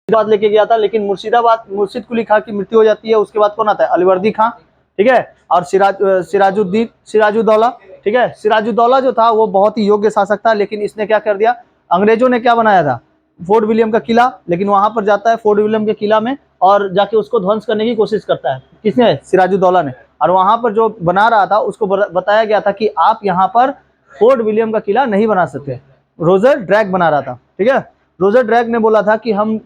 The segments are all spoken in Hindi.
मुर्शिदाबाद लेके गया था, लेकिन मुर्शिद कुली खां की मृत्यु हो जाती है। उसके बाद कौन आता है? अलीवर्दी खां, ठीक है, और सिराजुद्दौला, ठीक है। सिराजुद्दौला जो था वो बहुत ही योग्य शासक था, लेकिन इसने क्या कर दिया, अंग्रेजों ने क्या बनाया था, फोर्ट विलियम का किला, लेकिन वहां पर जाता है फोर्ट विलियम के किला में और जाके उसको ध्वंस करने की कोशिश करता है। किसने? सिराजुद्दौला ने। और वहां पर जो बना रहा था उसको बताया गया था कि आप यहाँ पर फोर्ट विलियम का किला नहीं बना सकते। रोजर ड्रैग बना रहा था, ठीक है। रोजर ड्रैग ने बोला था कि हम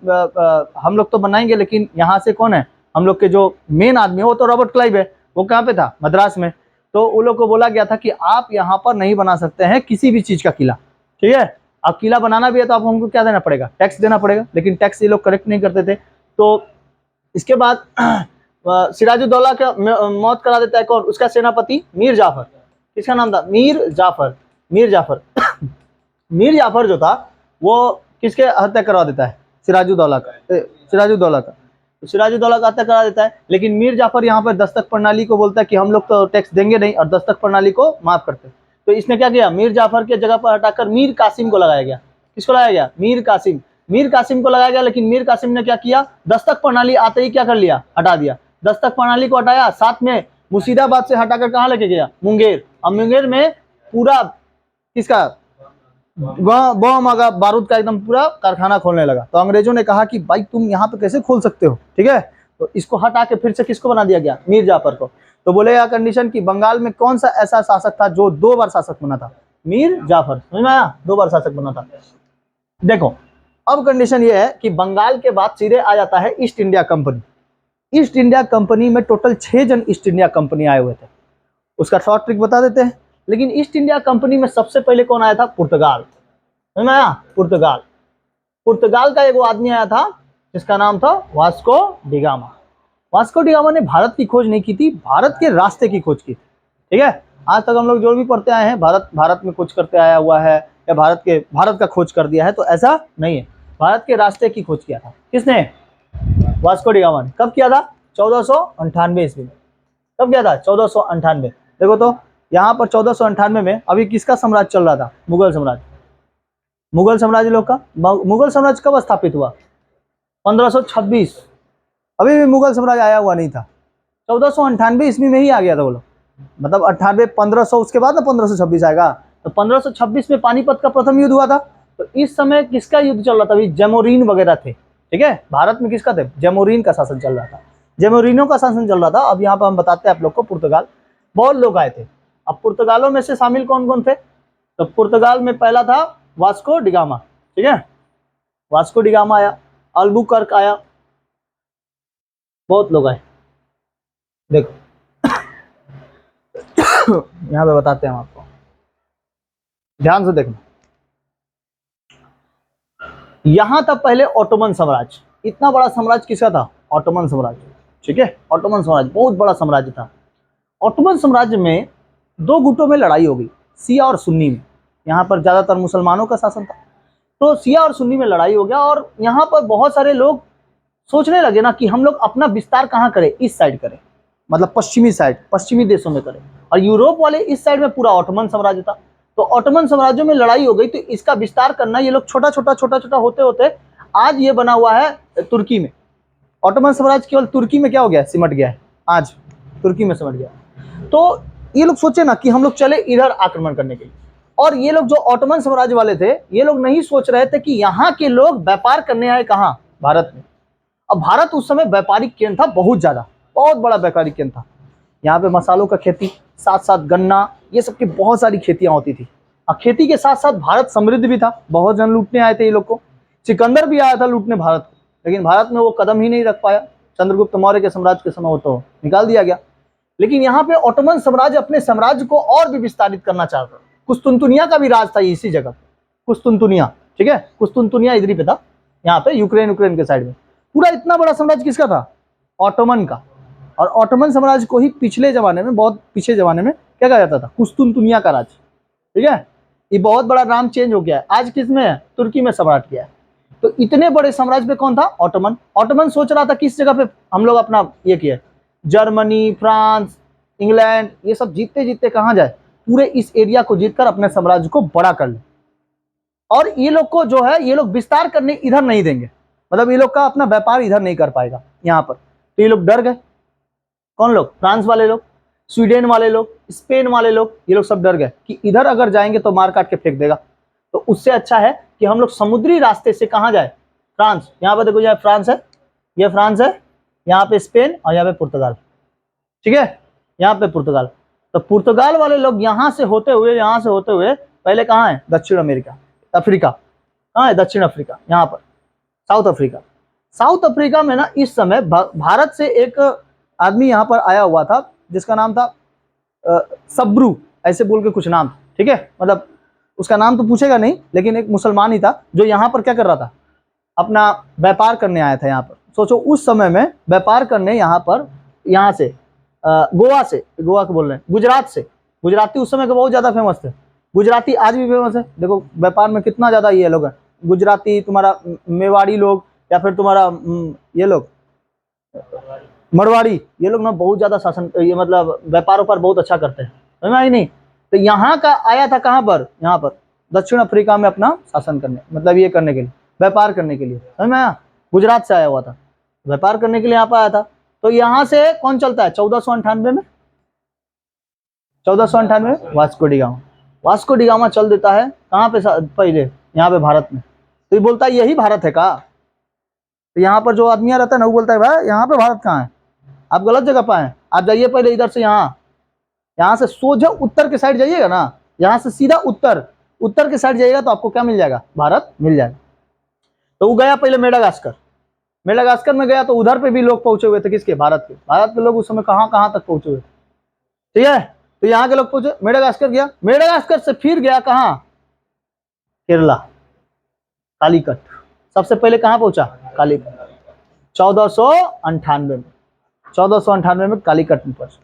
लोग तो बनाएंगे, लेकिन यहाँ से कौन है, हम लोग के जो मेन आदमी है वो तो रॉबर्ट क्लाइव है, वो कहाँ पे था? मद्रास में। तो उन लोग को बोला गया था कि आप यहाँ पर नहीं बना सकते हैं किसी भी चीज का किला, ठीक है। अब किला बनाना भी है तो आप हमको क्या देना पड़ेगा? टैक्स देना पड़ेगा, लेकिन टैक्स ये लोग करेक्ट नहीं करते थे। तो इसके बाद सिराजुद्दौला का मौत करा देता है कौन? उसका सेनापति मीर जाफर। किसका नाम था? मीर जाफर। मीर जाफर मीर जाफर जो था वो किसके हत्या करवा देता है? सिराजुद्दौला का। सिराजुद्दौला का हत्या करा देता है। लेकिन मीर जाफर यहाँ पर दस्तक प्रणाली को बोलता है कि हम लोग तो टैक्स देंगे नहीं, और दस्तक प्रणाली को माफ करते हैं। तो इसने क्या किया? मीर जाफर के जगह पर हटाकर मीर कासिम को लगाया गया। किसको लगाया गया? मीर कासिम। मीर कासिम को लगाया गया, लेकिन मीर कासिम ने क्या किया? दस्तक प्रणाली आते ही क्या कर लिया? हटा दिया। दस्तक प्रणाली को हटाया, साथ में मुर्शिदाबाद से हटाकर कहाँ लेके गया? मुंगेर। अब मुंगेर में पूरा किसका बम बारूद का एकदम पूरा कारखाना खोलने लगा। तो अंग्रेजों ने कहा कि भाई तुम यहाँ पे कैसे खोल सकते हो, ठीक है। तो इसको हटा के फिर से किसको बना दिया गया? मीर जाफर को। तो बोले यह कंडीशन कि बंगाल में कौन सा ऐसा शासक था जो 2 बार शासक बना था? मीर जाफर। समझ में आया? 2 बार शासक बना था। देखो अब कंडीशन ये है कि बंगाल के बाद सीधे आ जाता है east India company. East India company में टोटल 6 जन ईस्ट इंडिया कंपनी आए हुए थे। उसका शॉर्ट ट्रिक बता देते हैं। लेकिन ईस्ट इंडिया कंपनी में सबसे पहले कौन आया था? पुर्तगाल। समझ में आया? पुर्तगाल। पुर्तगाल का एक आदमी आया था जिसका नाम था वास्को डिगामा। वास्को डिगामा ने भारत की खोज नहीं की थी, भारत के रास्ते की खोज की थी, ठीक है। आज तक हम लोग जो भी पढ़ते आए हैं भारत में खोज करते आया हुआ है, या भारत का खोज कर दिया है, तो ऐसा नहीं है। भारत के रास्ते की खोज किया था किसने? वास्को डिगामा ने। कब किया था? 1498 ईस्वी में। कब किया था? 1498। देखो तो यहाँ पर 1498 में अभी किसका साम्राज्य चल रहा था? मुगल साम्राज्य। मुगल साम्राज्य लोग का। मुगल साम्राज्य कब स्थापित हुआ? 1526। अभी भी मुगल साम्राज्य आया हुआ नहीं था। 1498 ईस्वी में ही आ गया था वो लोग। मतलब 98 1500 उसके बाद ना 1526 आएगा। तो 1526 में पानीपत का प्रथम युद्ध हुआ था। तो इस समय किसका युद्ध चल रहा था? अभी जैमोरीन वगैरह थे, ठीक है। भारत में किसका थे? जैमोरीन का शासन चल रहा था। जैमोरिनो का शासन चल रहा था। अब यहाँ पर हम बताते हैं आप लोग को, पुर्तगाल बहुत लोग आए थे। अब पुर्तगालों में से शामिल कौन कौन थे? तो पुर्तगाल में पहला था वास्को डिगामा, ठीक है। वास्को डिगामा आया, अल्बुकर्क आया, बहुत लोग आए। देखो यहाँ पे बताते हैं हम आपको, ध्यान से देखना। यहां तक पहले ऑटोमन साम्राज्य, इतना बड़ा साम्राज्य किसका था? ऑटोमन साम्राज्य, ठीक है। ऑटोमन साम्राज्य बहुत बड़ा साम्राज्य था। ऑटोमन साम्राज्य में 2 गुटों में लड़ाई हो गई, शिया और सुन्नी में। यहाँ पर ज्यादातर मुसलमानों का शासन था, तो शिया और सुन्नी में लड़ाई हो गया। और यहाँ पर बहुत सारे लोग सोचने लगे ना कि हम लोग अपना विस्तार कहाँ करें? इस साइड करें, मतलब पश्चिमी साइड, पश्चिमी देशों में करें। और यूरोप वाले इस साइड में पूरा ऑटोमन साम्राज्य था। तो ऑटोमन साम्राज्य में लड़ाई हो गई, तो इसका विस्तार करना, ये लोग छोटा छोटा होते होते आज ये बना हुआ है तुर्की में। ऑटोमन साम्राज्य केवल तुर्की में क्या हो गया? सिमट गया है, आज तुर्की में सिमट गया। तो ये लोग सोचे ना कि हम लोग चले इधर आक्रमण करने के लिए। और ये लोग जो ऑटोमन साम्राज्य वाले थे, ये लोग नहीं सोच रहे थे कि यहाँ के लोग व्यापार करने आए कहाँ? भारत में। अब भारत उस समय व्यापारिक केंद्र था, बहुत ज्यादा, बहुत बड़ा व्यापारिक केंद्र था। यहाँ पे मसालों का खेती, साथ साथ गन्ना, ये सब की बहुत सारी खेतियां होती थी। और खेती के साथ साथ भारत समृद्ध भी था, बहुत जन लूटने आए थे ये लोग को। सिकंदर भी आया था लूटने भारत को, लेकिन भारत में वो कदम ही नहीं रख पाया। चंद्रगुप्त मौर्य के साम्राज्य के समय वो तो निकाल दिया गया। लेकिन यहाँ पे ऑटोमन साम्राज्य अपने साम्राज्य को और भी विस्तारित करना चाहता था। कुस्तुनतुनिया का भी राज था इसी जगह, कुस्तुनतुनिया, ठीक है। कुस्तुनतुनिया इधर ही पे था, यहाँ पे यूक्रेन के साइड में। पूरा इतना बड़ा साम्राज्य किसका था? ऑटोमन का। और ऑटोमन साम्राज्य को ही पिछले जमाने में, बहुत पीछे जमाने में क्या कहा जाता था? कुस्तुनतुनिया का राज, ठीक है। ये बहुत बड़ा नाम चेंज हो गया है, आज किस में है? तुर्की में सम्राट किया है। तो इतने बड़े साम्राज्य पे कौन था? ऑटोमन। ऑटोमन सोच रहा था किस जगह पे हम लोग अपना ये किया, जर्मनी, फ्रांस, इंग्लैंड, ये सब जीतते जीतते कहाँ जाए? पूरे इस एरिया को जीतकर अपने साम्राज्य को बड़ा कर ले। और ये लोग को जो है, ये लोग विस्तार करने इधर नहीं देंगे, मतलब ये लोग का अपना व्यापार इधर नहीं कर पाएगा यहाँ पर। तो ये लोग डर गए। कौन लोग? फ्रांस वाले लोग, स्वीडन वाले लोग, स्पेन वाले लोग, ये लोग सब डर गए कि इधर अगर जाएंगे तो मार काट के फेंक देगा। तो उससे अच्छा है कि हम लोग समुद्री रास्ते से कहाँ जाए? फ्रांस। यहाँ पर देखो, यहाँ फ्रांस है, ये फ्रांस है, यहाँ पे स्पेन और यहाँ पे पुर्तगाल। ठीक है, यहाँ पे पुर्तगाल। तो पुर्तगाल वाले लोग यहाँ से होते हुए पहले कहाँ है? दक्षिण अमेरिका, अफ्रीका। कहाँ है? दक्षिण अफ्रीका, यहाँ पर साउथ अफ्रीका। साउथ अफ्रीका में ना इस समय भारत से एक आदमी यहाँ पर आया हुआ था जिसका नाम था सब्रू, ऐसे बोल के कुछ नाम। ठीक है, मतलब उसका नाम तो पूछेगा नहीं, लेकिन एक मुसलमान ही था जो यहाँ पर क्या कर रहा था? अपना व्यापार करने आया था यहाँ पर। सोचो उस समय में व्यापार करने यहाँ पर, यहाँ से गोवा से, गोवा को बोल रहे हैं, गुजरात से। गुजराती उस समय के बहुत ज्यादा फेमस थे, गुजराती आज भी फेमस है। देखो व्यापार में कितना ज्यादा ये लोग है, गुजराती, तुम्हारा मेवाड़ी लोग, या फिर तुम्हारा ये लोग मरवाड़ी, ये लोग ना बहुत ज्यादा शासन, ये मतलब व्यापारों पर बहुत अच्छा करते हैं, समझ में आई नहीं? तो यहाँ का आया था कहाँ पर? यहाँ पर दक्षिण अफ्रीका में अपना शासन करने, मतलब ये करने के लिए, व्यापार करने के लिए, समझ में आया? गुजरात से आया हुआ था, व्यापार करने के लिए यहाँ पर आया था। तो यहाँ से कौन चलता है 1498 में? 1498 Vasco D gamma, Vasco D gamma चल देता है कहाँ पे? पहले यहाँ पे भारत में। तो ये बोलता है यही भारत है का? तो यहाँ पर जो आदमी रहता है ना वो बोलता है भाई यहाँ पे भारत कहाँ है, आप गलत जगह पर हैं, आप जाइए पहले इधर से, यहाँ से सोझा उत्तर के साइड जाइएगा ना, यहाँ से सीधा उत्तर के साइड जाइएगा तो आपको क्या मिल जाएगा? भारत मिल जाएगा। तो वो गया पहले मेडागास्कर, मेडागास्कर में गया तो उधर पे भी लोग पहुंचे हुए थे, किसके? भारत के। भारत के लोग उस समय कहाँ कहाँ तक पहुंचे हुए थे, ठीक है? तो यहाँ के लोग पहुंचे, मेडागास्कर गया, मेडागास्कर से फिर गया कहाँ? केरला, कालीकट। सबसे पहले कहाँ पहुंचा? कालीकट। 1498 में, 1498 में कालीकट में पहुंचा।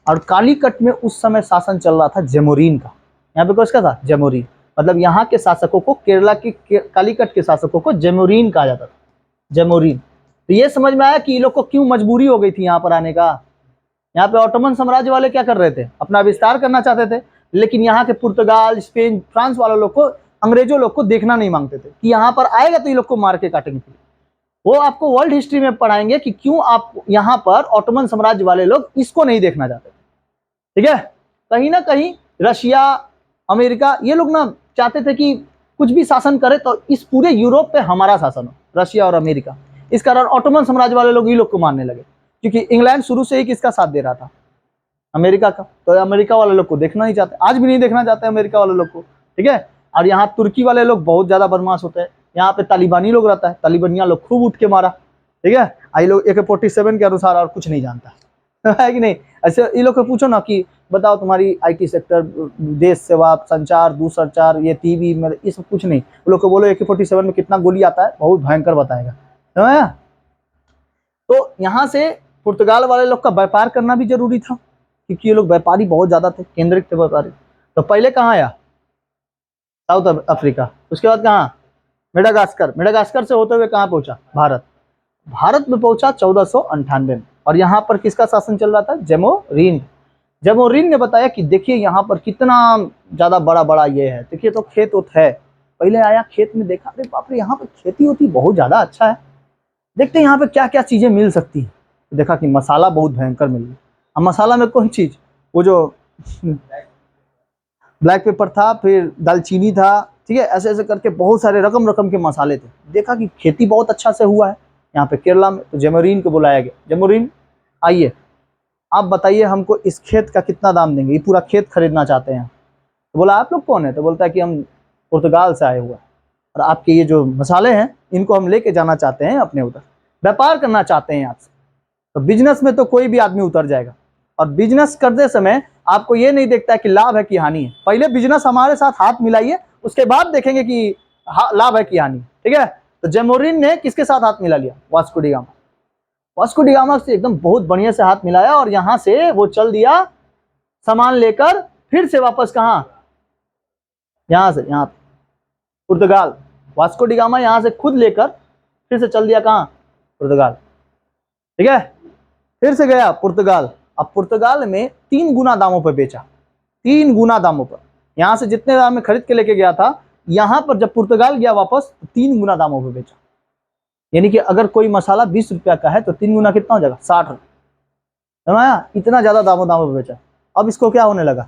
और कालीकट में उस समय शासन चल रहा था जमोरीन का। यहाँ पे किसका था? जमोरीन। मतलब यहाँ के शासकों को, केरला के कालीकट के शासकों को जमोरीन कहा जाता था, जमोरीन। तो ये समझ में आया कि ये लोग को क्यों मजबूरी हो गई थी यहाँ पर आने का। यहाँ पे ऑटोमन साम्राज्य वाले क्या कर रहे थे? अपना विस्तार करना चाहते थे, लेकिन यहाँ के पुर्तगाल, स्पेन, फ्रांस वाले लोग को, अंग्रेजों लोग को देखना नहीं मांगते थे कि यहाँ पर आएगा तो ये लोग को मार के काटेंगे। वो आपको वर्ल्ड हिस्ट्री में पढ़ाएंगे कि क्यों आप यहाँ पर ऑटोमन साम्राज्य वाले लोग इसको नहीं देखना चाहते थे। ठीक है, कहीं ना कहीं रशिया, अमेरिका, ये लोग ना चाहते थे कि कुछ भी शासन करे तो इस पूरे यूरोप पे हमारा शासन हो, रशिया और अमेरिका। इस कारण ऑटोमन साम्राज्य वाले लोग ये लोग को मारने लगे, क्योंकि इंग्लैंड शुरू से ही किसका साथ दे रहा था? अमेरिका का। तो अमेरिका वाले लोग को देखना नहीं चाहते, आज भी नहीं देखना चाहते अमेरिका वाले लोग को। ठीक है, और यहाँ तुर्की वाले लोग बहुत ज्यादा बदमाश होते हैं। यहाँ पे तालिबानी लोग रहता है, तालिबानिया लोग खूब उठ के मारा। ठीक है, ये लोग AK-47 के अनुसार और कुछ नहीं जानता है कि नहीं? ऐसे ये लोग को पूछो ना कि बताओ तुम्हारी IT सेक्टर, देश सेवा, संचार, दूरसंचार, ये TV में, ये सब कुछ नहीं। वो लोग को बोलो AK-47 में कितना गोली आता है, बहुत भयंकर बताएगा, समझ? तो यहाँ से पुर्तगाल वाले लोग का व्यापार करना भी जरूरी था, क्योंकि ये लोग व्यापारी बहुत ज्यादा थे, केंद्रित थे व्यापारी। तो पहले कहाँ आया? South Africa. उसके बाद कहाँ? मेडागास्कर। मेडागास्कर से होते हुए कहाँ पहुंचा? भारत। भारत में पहुंचा 1498 में। और यहाँ पर किसका शासन चल रहा था? जमोरीन। जमोरीन ने बताया कि देखिए यहाँ पर कितना ज्यादा बड़ा बड़ा ये है, देखिए तो खेत उत है। पहले आया, खेत में देखा, अरे बाप रे, यहाँ पर खेती होती बहुत ज्यादा अच्छा है, देखते हैं यहाँ पे क्या क्या चीजें मिल सकती है। तो देखा कि मसाला बहुत भयंकर मिल गया। अब मसाला में कौन चीज? वो जो ब्लैक पेपर था, फिर दालचीनी था, ठीक है, ऐसे ऐसे करके बहुत सारे रकम रकम के मसाले थे। देखा कि खेती बहुत अच्छा से हुआ है यहाँ पे केरला में। तो जमोरीन को बुलाया गया, जमोरीन आइए, आप बताइए हमको इस खेत का कितना दाम देंगे, ये पूरा खेत खरीदना चाहते हैं। तो बोला आप लोग कौन है? तो बोलता है कि हम पुर्तगाल से आए हुए हैं, और आपके ये जो मसाले हैं इनको हम लेके जाना चाहते हैं अपने उधर, व्यापार करना चाहते हैं आपसे। तो बिजनेस में तो कोई भी आदमी उतर जाएगा, और बिजनेस करते समय आपको ये नहीं देखता है कि लाभ है कि हानि है। पहले बिजनेस हमारे साथ हाथ मिलाइए, उसके बाद देखेंगे कि लाभ है कि हानि। ठीक है, तो जमोरीन ने किसके साथ हाथ मिला लिया? Vasco D gamma. Vasco D gamma से एकदम बहुत बढ़िया से हाथ मिलाया, और यहां से वो चल दिया सामान लेकर, फिर से वापस कहां? यहां से यहां पुर्तगाल। वास्को डी गामा यहां से खुद लेकर फिर से चल दिया कहां? पुर्तगाल। ठीक है, फिर से गया पुर्तगाल। अब पुर्तगाल में 3 गुना दामों पर बेचा, 3 गुना दामों पर। यहां से जितने दाम में खरीद के लेके गया था, यहां पर जब पुर्तगाल गया वापस, 3 गुना दामों पर बेचा। यानी कि अगर कोई मसाला 20 रुपया का है तो 3 गुना कितना हो जाएगा, 60 रुपया। समझाया, इतना ज्यादा दामों दामों पे बेचा। अब इसको क्या होने लगा,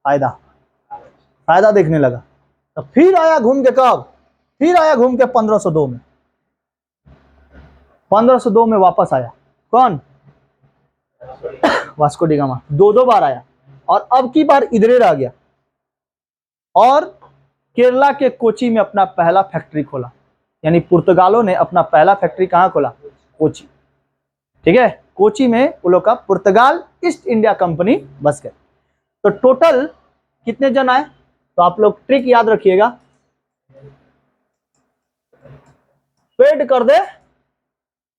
फायदा, फायदा देखने लगा। तो फिर आया घूम के, कब, फिर आया घूम के 1502 में, 1502 में वापस आया। कौन, वास्को डी गामा। दो बार आया और अब की बार इधर आ गया और केरला के कोची में अपना पहला फैक्ट्री खोला। यानी पुर्तगालों ने अपना पहला फैक्ट्री कहां खोला, कोची। ठीक है, कोची में वो लोग का पुर्तगाल ईस्ट इंडिया कंपनी बस गए। तो टोटल कितने जन आए, तो आप लोग ट्रिक याद रखिएगा, पेड कर दे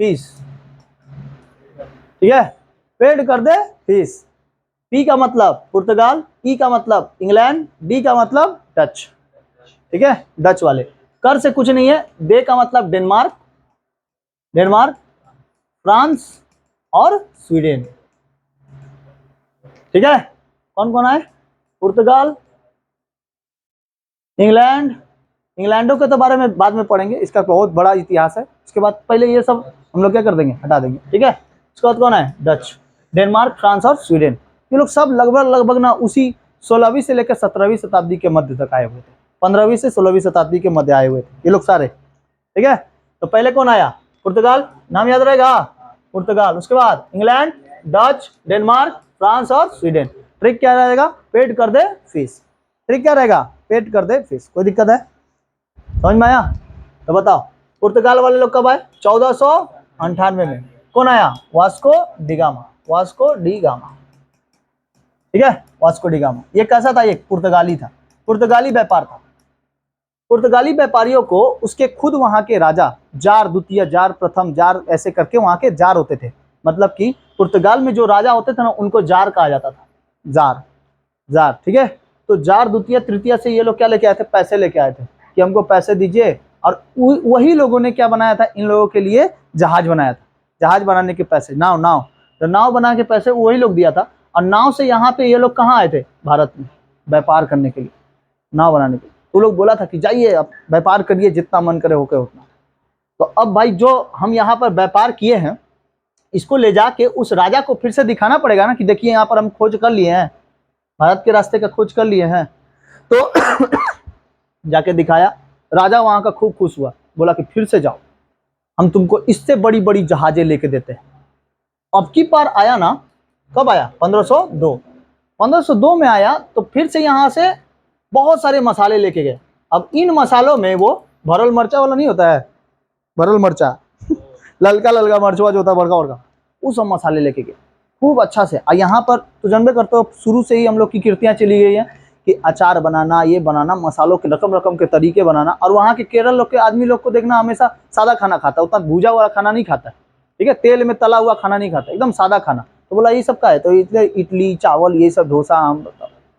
फीस। ठीक है, पेड कर दे फीस। पी का मतलब पुर्तगाल, ई का मतलब इंग्लैंड, डी का मतलब डच। ठीक है, डच वाले। कर से कुछ नहीं है, दे का मतलब डेनमार्क, डेनमार्क, फ्रांस और स्वीडन। ठीक है, कौन कौन आए, पुर्तगाल, इंग्लैंड, इंग्लैंडों के तो बारे में बाद में पढ़ेंगे, इसका बहुत बड़ा इतिहास है। उसके बाद पहले ये सब हम लोग क्या कर देंगे, हटा देंगे। ठीक है, उसके बाद कौन है, डच, डेनमार्क, फ्रांस और स्वीडन। ये लोग सब लगभग ना उसी 16वीं से लेकर 17वीं शताब्दी के मध्य तक आए हुए थे। 15वीं से 16वीं शताब्दी के मध्य आए हुए थे ये लोग सारे। ठीक है, तो पहले कौन आया, पुर्तगाल, नाम याद रहेगा, पुर्तगाल। उसके बाद इंग्लैंड, डच, डेनमार्क, फ्रांस और स्वीडन। ट्रिक क्या रहेगा, पेड कर दे फीस। ट्रिक क्या रहेगा, पेड कर दे फीस। कोई दिक्कत है, समझ में आया। तो बताओ पुर्तगाल वाले लोग कब आए, 1498 में। कौन आया, Vasco D gamma, Vasco D gamma. ठीक है, वास्को डी गामा। ये कैसा था, ये पुर्तगाली था, पुर्तगाली व्यापार था। पुर्तगाली व्यापारियों को उसके खुद वहां के राजा, जार द्वितीय, जार प्रथम, जार ऐसे करके वहां के जार होते थे। मतलब कि पुर्तगाल में जो राजा होते थे ना, उनको जार कहा जाता था, जार, जार। ठीक है, तो जार द्वितीय तृतीय से ये लोग क्या लेके आए थे, पैसे लेके आए थे कि हमको पैसे दीजिए। और वही लोगों ने क्या बनाया था, इन लोगों के लिए जहाज बनाया था। जहाज बनाने के पैसे, नाव, नाव, तो नाव बना के पैसे वही लोग दिया था। और नाव से यहाँ पे ये लोग कहाँ आए थे, भारत में व्यापार करने के लिए, नाव बनाने के लिए। तो लोग बोला था कि जाइए आप व्यापार करिए, जितना मन करे होके उतना। तो अब भाई जो हम यहाँ पर व्यापार किए हैं, इसको ले जाके उस राजा को फिर से दिखाना पड़ेगा ना कि देखिए यहाँ पर हम खोज कर लिए हैं, भारत के रास्ते का खोज कर लिए हैं। तो जाके दिखाया, राजा वहां का खूब खुश हुआ, बोला कि फिर से जाओ, हम तुमको इससे बड़ी बड़ी जहाजें लेके देते हैं। अब की बार आया ना, कब आया, 1502। 1502 में आया तो फिर से यहाँ से बहुत सारे मसाले लेके गए। अब इन मसालों में वो भरल मरचा वाला नहीं होता है, भरल मरचा ललका ललका मरचवा जो होता है बड़का बड़का, वो सब मसाले लेके गए खूब अच्छा से। और यहाँ पर तो जानबे करते हो, शुरू से ही हम लोग की कीर्तियां चली गई हैं कि अचार बनाना, ये बनाना, मसालों के रकम रकम के तरीके बनाना। और वहाँ के केरल लोग के आदमी लोग को देखना, हमेशा सादा खाना खाता है, उतना भूजा वाला खाना नहीं खाता है। ठीक है, तेल में तला हुआ खाना नहीं खाता, एकदम सादा खाना। तो बोला ये सब का है, तो इडली चावल ये सब, डोसा, आम,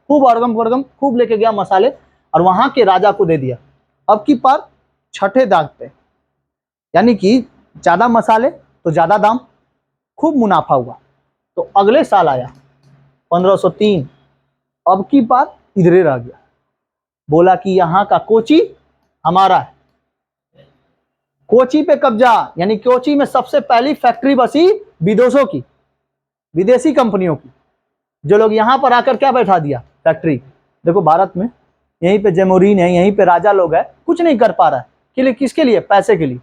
खूब अड़गम बड़गम खूब लेके गया मसाले और वहां के राजा को दे दिया। अब की बार छठे दाग पे, यानी कि ज्यादा मसाले तो ज्यादा दाम, खूब मुनाफा हुआ। तो अगले साल आया 1503, अब की बार इधरे रह गया, बोला कि यहाँ का कोची हमारा है। कोची पे कब्जा, यानी कोची में सबसे पहली फैक्ट्री बसी विदेशों की, विदेशी कंपनियों की, जो लोग यहाँ पर आकर क्या बैठा दिया, फैक्ट्री। देखो भारत में यहीं पे जेमोरीन है, यहीं पे राजा लोग है, कुछ नहीं कर पा रहा है, के लिए, किसके लिए, पैसे के लिए।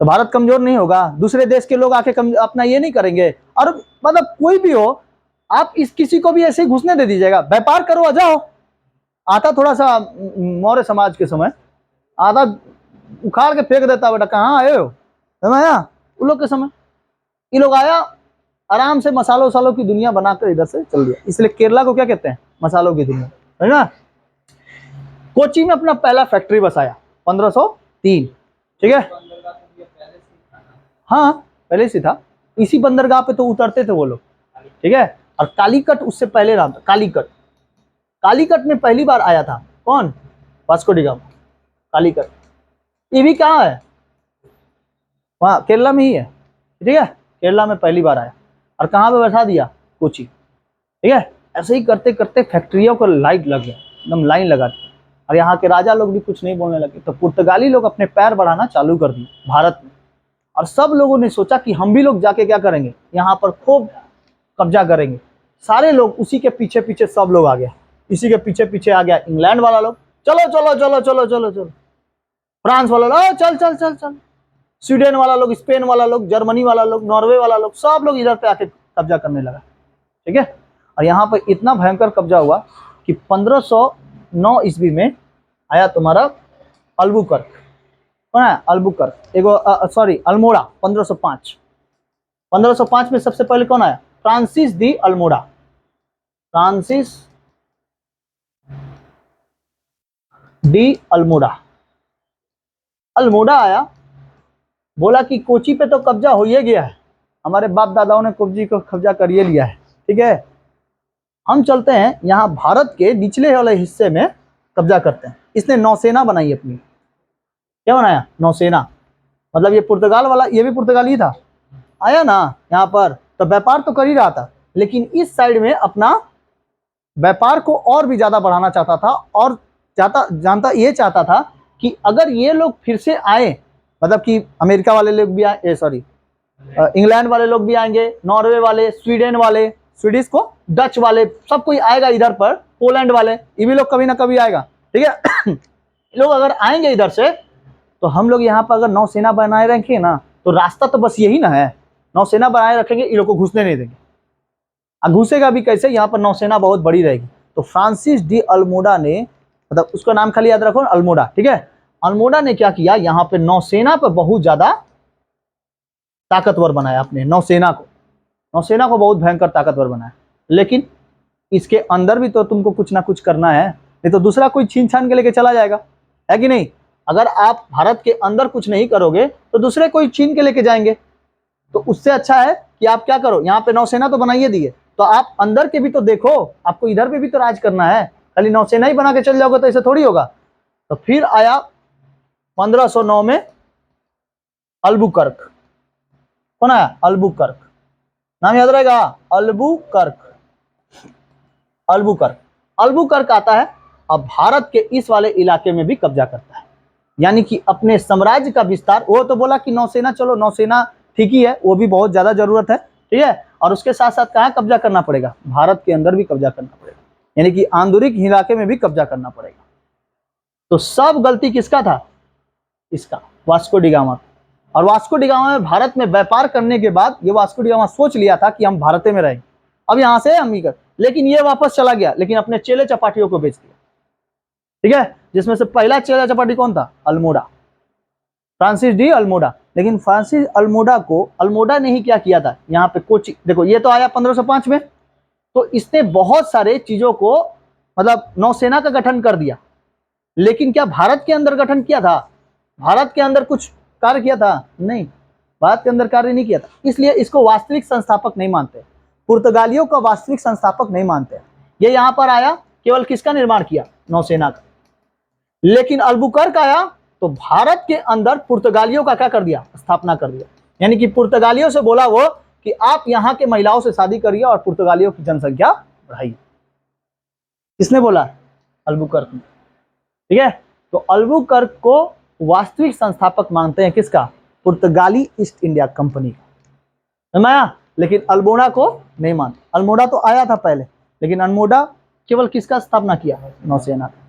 तो भारत कमजोर नहीं होगा, दूसरे देश के लोग आके अपना ये नहीं करेंगे। और मतलब कोई भी हो, आप इस किसी को भी ऐसे ही घुसने दे दीजिएगा, व्यापार करो, आ जाओ। आता थोड़ा सा मौर्य समाज के समय, आधा उखाड़ के फेंक देता, बेटा कहाँ आए हो, समझा। उन लोग के समय ये लोग आया, आराम से मसालों वसालों की दुनिया बनाकर इधर से चल दिया। इसलिए केरला को क्या कहते हैं, मसालों की दुनिया, है ना। कोची में अपना पहला फैक्ट्री बसाया 1503। ठीक है, हाँ पहले से था, इसी बंदरगाह पे तो उतरते थे वो लोग। ठीक है, और कालीकट उससे पहले नाम था, कालीकट। कालीकट में पहली बार आया था कौन, वास्को डी गामा। कालीकट ये भी कहाँ है, वहाँ केरला में ही है। ठीक है, केरला में पहली बार आया और कहाँ पे बैठा दिया, कोची। ठीक है, ऐसे ही करते करते फैक्ट्रियों को लाइट लग गया, एकदम लाइन लगा दी। और यहाँ के राजा लोग भी कुछ नहीं बोलने लगे। तो पुर्तगाली लोग अपने पैर बढ़ाना चालू कर दिए भारत में, और सब लोगों ने सोचा कि हम भी लोग जाके क्या करेंगे, यहाँ पर खूब कब्जा करेंगे। सारे लोग उसी के पीछे पीछे सब लोग आ गया, इसी के पीछे पीछे आ गया इंग्लैंड वाला लोग, चलो चलो चलो चलो चलो चलो, फ्रांस वाला लोग चल चल चल चल, स्वीडन वाला लोग, स्पेन वाला लोग, जर्मनी वाला लोग, नॉर्वे वाला लोग, सब लोग इधर पे आके कब्जा करने लगा। ठीक है, और यहाँ पर इतना भयंकर कब्जा हुआ कि 1509 ईस्वी में आया तुम्हारा अल्बुकर्क। कौन है अल्बुकर्क? एगो सॉरी अल्मोड़ा 1505। 1505 में सबसे पहले कौन आया? Francis de Almeida. Francis de Almeida. Almeida आया, बोला कि कोची पे तो कब्जा हो ही गया है, हमारे बाप दादाओं ने कोची को कब्जा कर ही लिया है, ठीक है, हम चलते हैं यहाँ भारत के निचले वाले हिस्से में कब्जा करते हैं। इसने नौसेना बनाई अपनी। क्या बनाया? नौसेना। मतलब ये पुर्तगाल वाला, ये भी पुर्तगाली था, आया ना यहाँ पर, तो व्यापार तो कर ही रहा था, लेकिन इस साइड में अपना व्यापार को और भी ज्यादा बढ़ाना चाहता था, और ये चाहता था कि अगर ये लोग फिर से आए, मतलब कि अमेरिका वाले लोग भी आए, सॉरी इंग्लैंड वाले लोग भी आएंगे, नॉर्वे वाले, स्वीडन वाले, स्वीडिश को डच वाले, सब कोई आएगा इधर पर, पोलैंड वाले, ये भी लोग कभी ना कभी आएगा, ठीक है लोग अगर आएंगे इधर से, तो हम लोग यहाँ पर अगर नौसेना बनाए रखेंगे ना, तो रास्ता तो बस यही ना है, नौसेना बनाए रखेंगे, इन लोग को घुसने नहीं देंगे। अब घुसेगा भी कैसे? यहाँ पर नौसेना बहुत बड़ी रहेगी। तो फ्रांसिस डी अल्मोड़ा ने, मतलब उसका नाम खाली याद रखो, अल्मोड़ा, ठीक है, अल्मोड़ा ने क्या किया, यहाँ पे नौसेना पर बहुत ज्यादा ताकतवर बनाया अपने नौसेना को बहुत भयंकर ताकतवर बनाया। लेकिन इसके अंदर भी तो तुमको कुछ ना कुछ करना है, नहीं तो दूसरा कोई छीन छान के लेके चला जाएगा, है कि नहीं? अगर आप भारत के अंदर कुछ नहीं करोगे तो दूसरे कोई छीन के लेके जाएंगे। तो उससे अच्छा है कि आप क्या करो, यहाँ पे नौसेना तो बनाइए दिए, तो आप अंदर के भी तो देखो, आपको इधर पे भी तो राज करना है, खाली नौसेना ही बना के चल जाओगे तो ऐसे थोड़ी होगा। तो फिर आया 1509 में अल्बुकर्क। कौन आया? अल्बुकर्क, नाम याद रहेगा, अल्बुकर्क। अल्बुकर्क आता है, अब भारत के इस वाले इलाके में भी कब्जा करता है, यानी कि अपने साम्राज्य का विस्तार। वो तो बोला कि नौसेना, चलो नौसेना ठीक ही है, वो भी बहुत ज्यादा जरूरत है, ठीक है, और उसके साथ साथ कहाँ कब्जा करना पड़ेगा? भारत के अंदर भी कब्जा करना पड़ेगा, यानी कि आंतरिक इलाके में भी कब्जा करना पड़ेगा। तो सब गलती किसका था? इसका, वास्को डी गामा। और वास्को डी गामा में भारत में व्यापार करने के बाद ये वास्को डी गामा सोच लिया था कि हम भारत में रहेंगे, अब यहाँ से हम ही कर, लेकिन ये वापस चला गया, लेकिन अपने चेले चपाटियों को बेच दिया, ठीक है, जिसमें से पहला चेला चपाटी कौन था? Almora, Francis de Almora. लेकिन फ्रांसिस अल्मोड़ा को, अल्मोड़ा ने ही क्या किया था, यहाँ पे कोची, देखो ये तो आया 1505 में, तो इसने बहुत सारे चीजों को, मतलब नौसेना का गठन कर दिया, लेकिन क्या भारत के अंदर गठन किया था? भारत के अंदर कुछ कार्य किया था? नहीं, भारत के अंदर कार्य नहीं किया था, इसलिए इसको वास्तविक संस्थापक नहीं मानते, पुर्तगालियों का वास्तविक संस्थापक नहीं मानते। ये यहाँ पर आया, केवल किसका निर्माण किया? नौसेना का। लेकिन अल्बुकर्क आया तो भारत के अंदर पुर्तगालियों का क्या कर दिया? स्थापना कर दिया, यानी कि पुर्तगालियों से बोला वो कि आप यहाँ के महिलाओं से शादी करिए और पुर्तगालियों की जनसंख्या बढ़ाइए। किसने बोला? अल्बुकर्क ने, ठीक है। तो अल्बुकर्क को वास्तविक संस्थापक मानते हैं, किसका? पुर्तगाली ईस्ट इंडिया कंपनी का, समझ? लेकिन अल्मोड़ा को नहीं मानते। अल्मोड़ा तो आया था पहले, लेकिन अल्मोड़ा केवल किसका स्थापना किया? नौसेना का,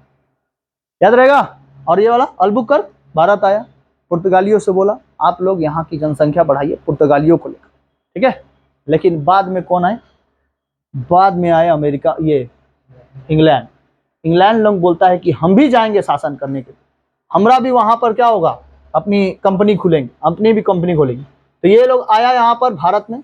याद रहेगा। और ये वाला अल्बुकर्क भारत आया, पुर्तगालियों से बोला आप लोग यहाँ की जनसंख्या बढ़ाइए पुर्तगालियों को लेकर, ठीक है। लेकिन बाद में कौन आए? बाद में आए अमेरिका, ये इंग्लैंड। इंग्लैंड लोग बोलता है कि हम भी जाएंगे शासन करने के लिए, हमरा भी वहां पर क्या होगा, अपनी कंपनी खुलेंगे, अपनी भी कंपनी खोलेंगे। तो ये लोग आया यहाँ पर भारत में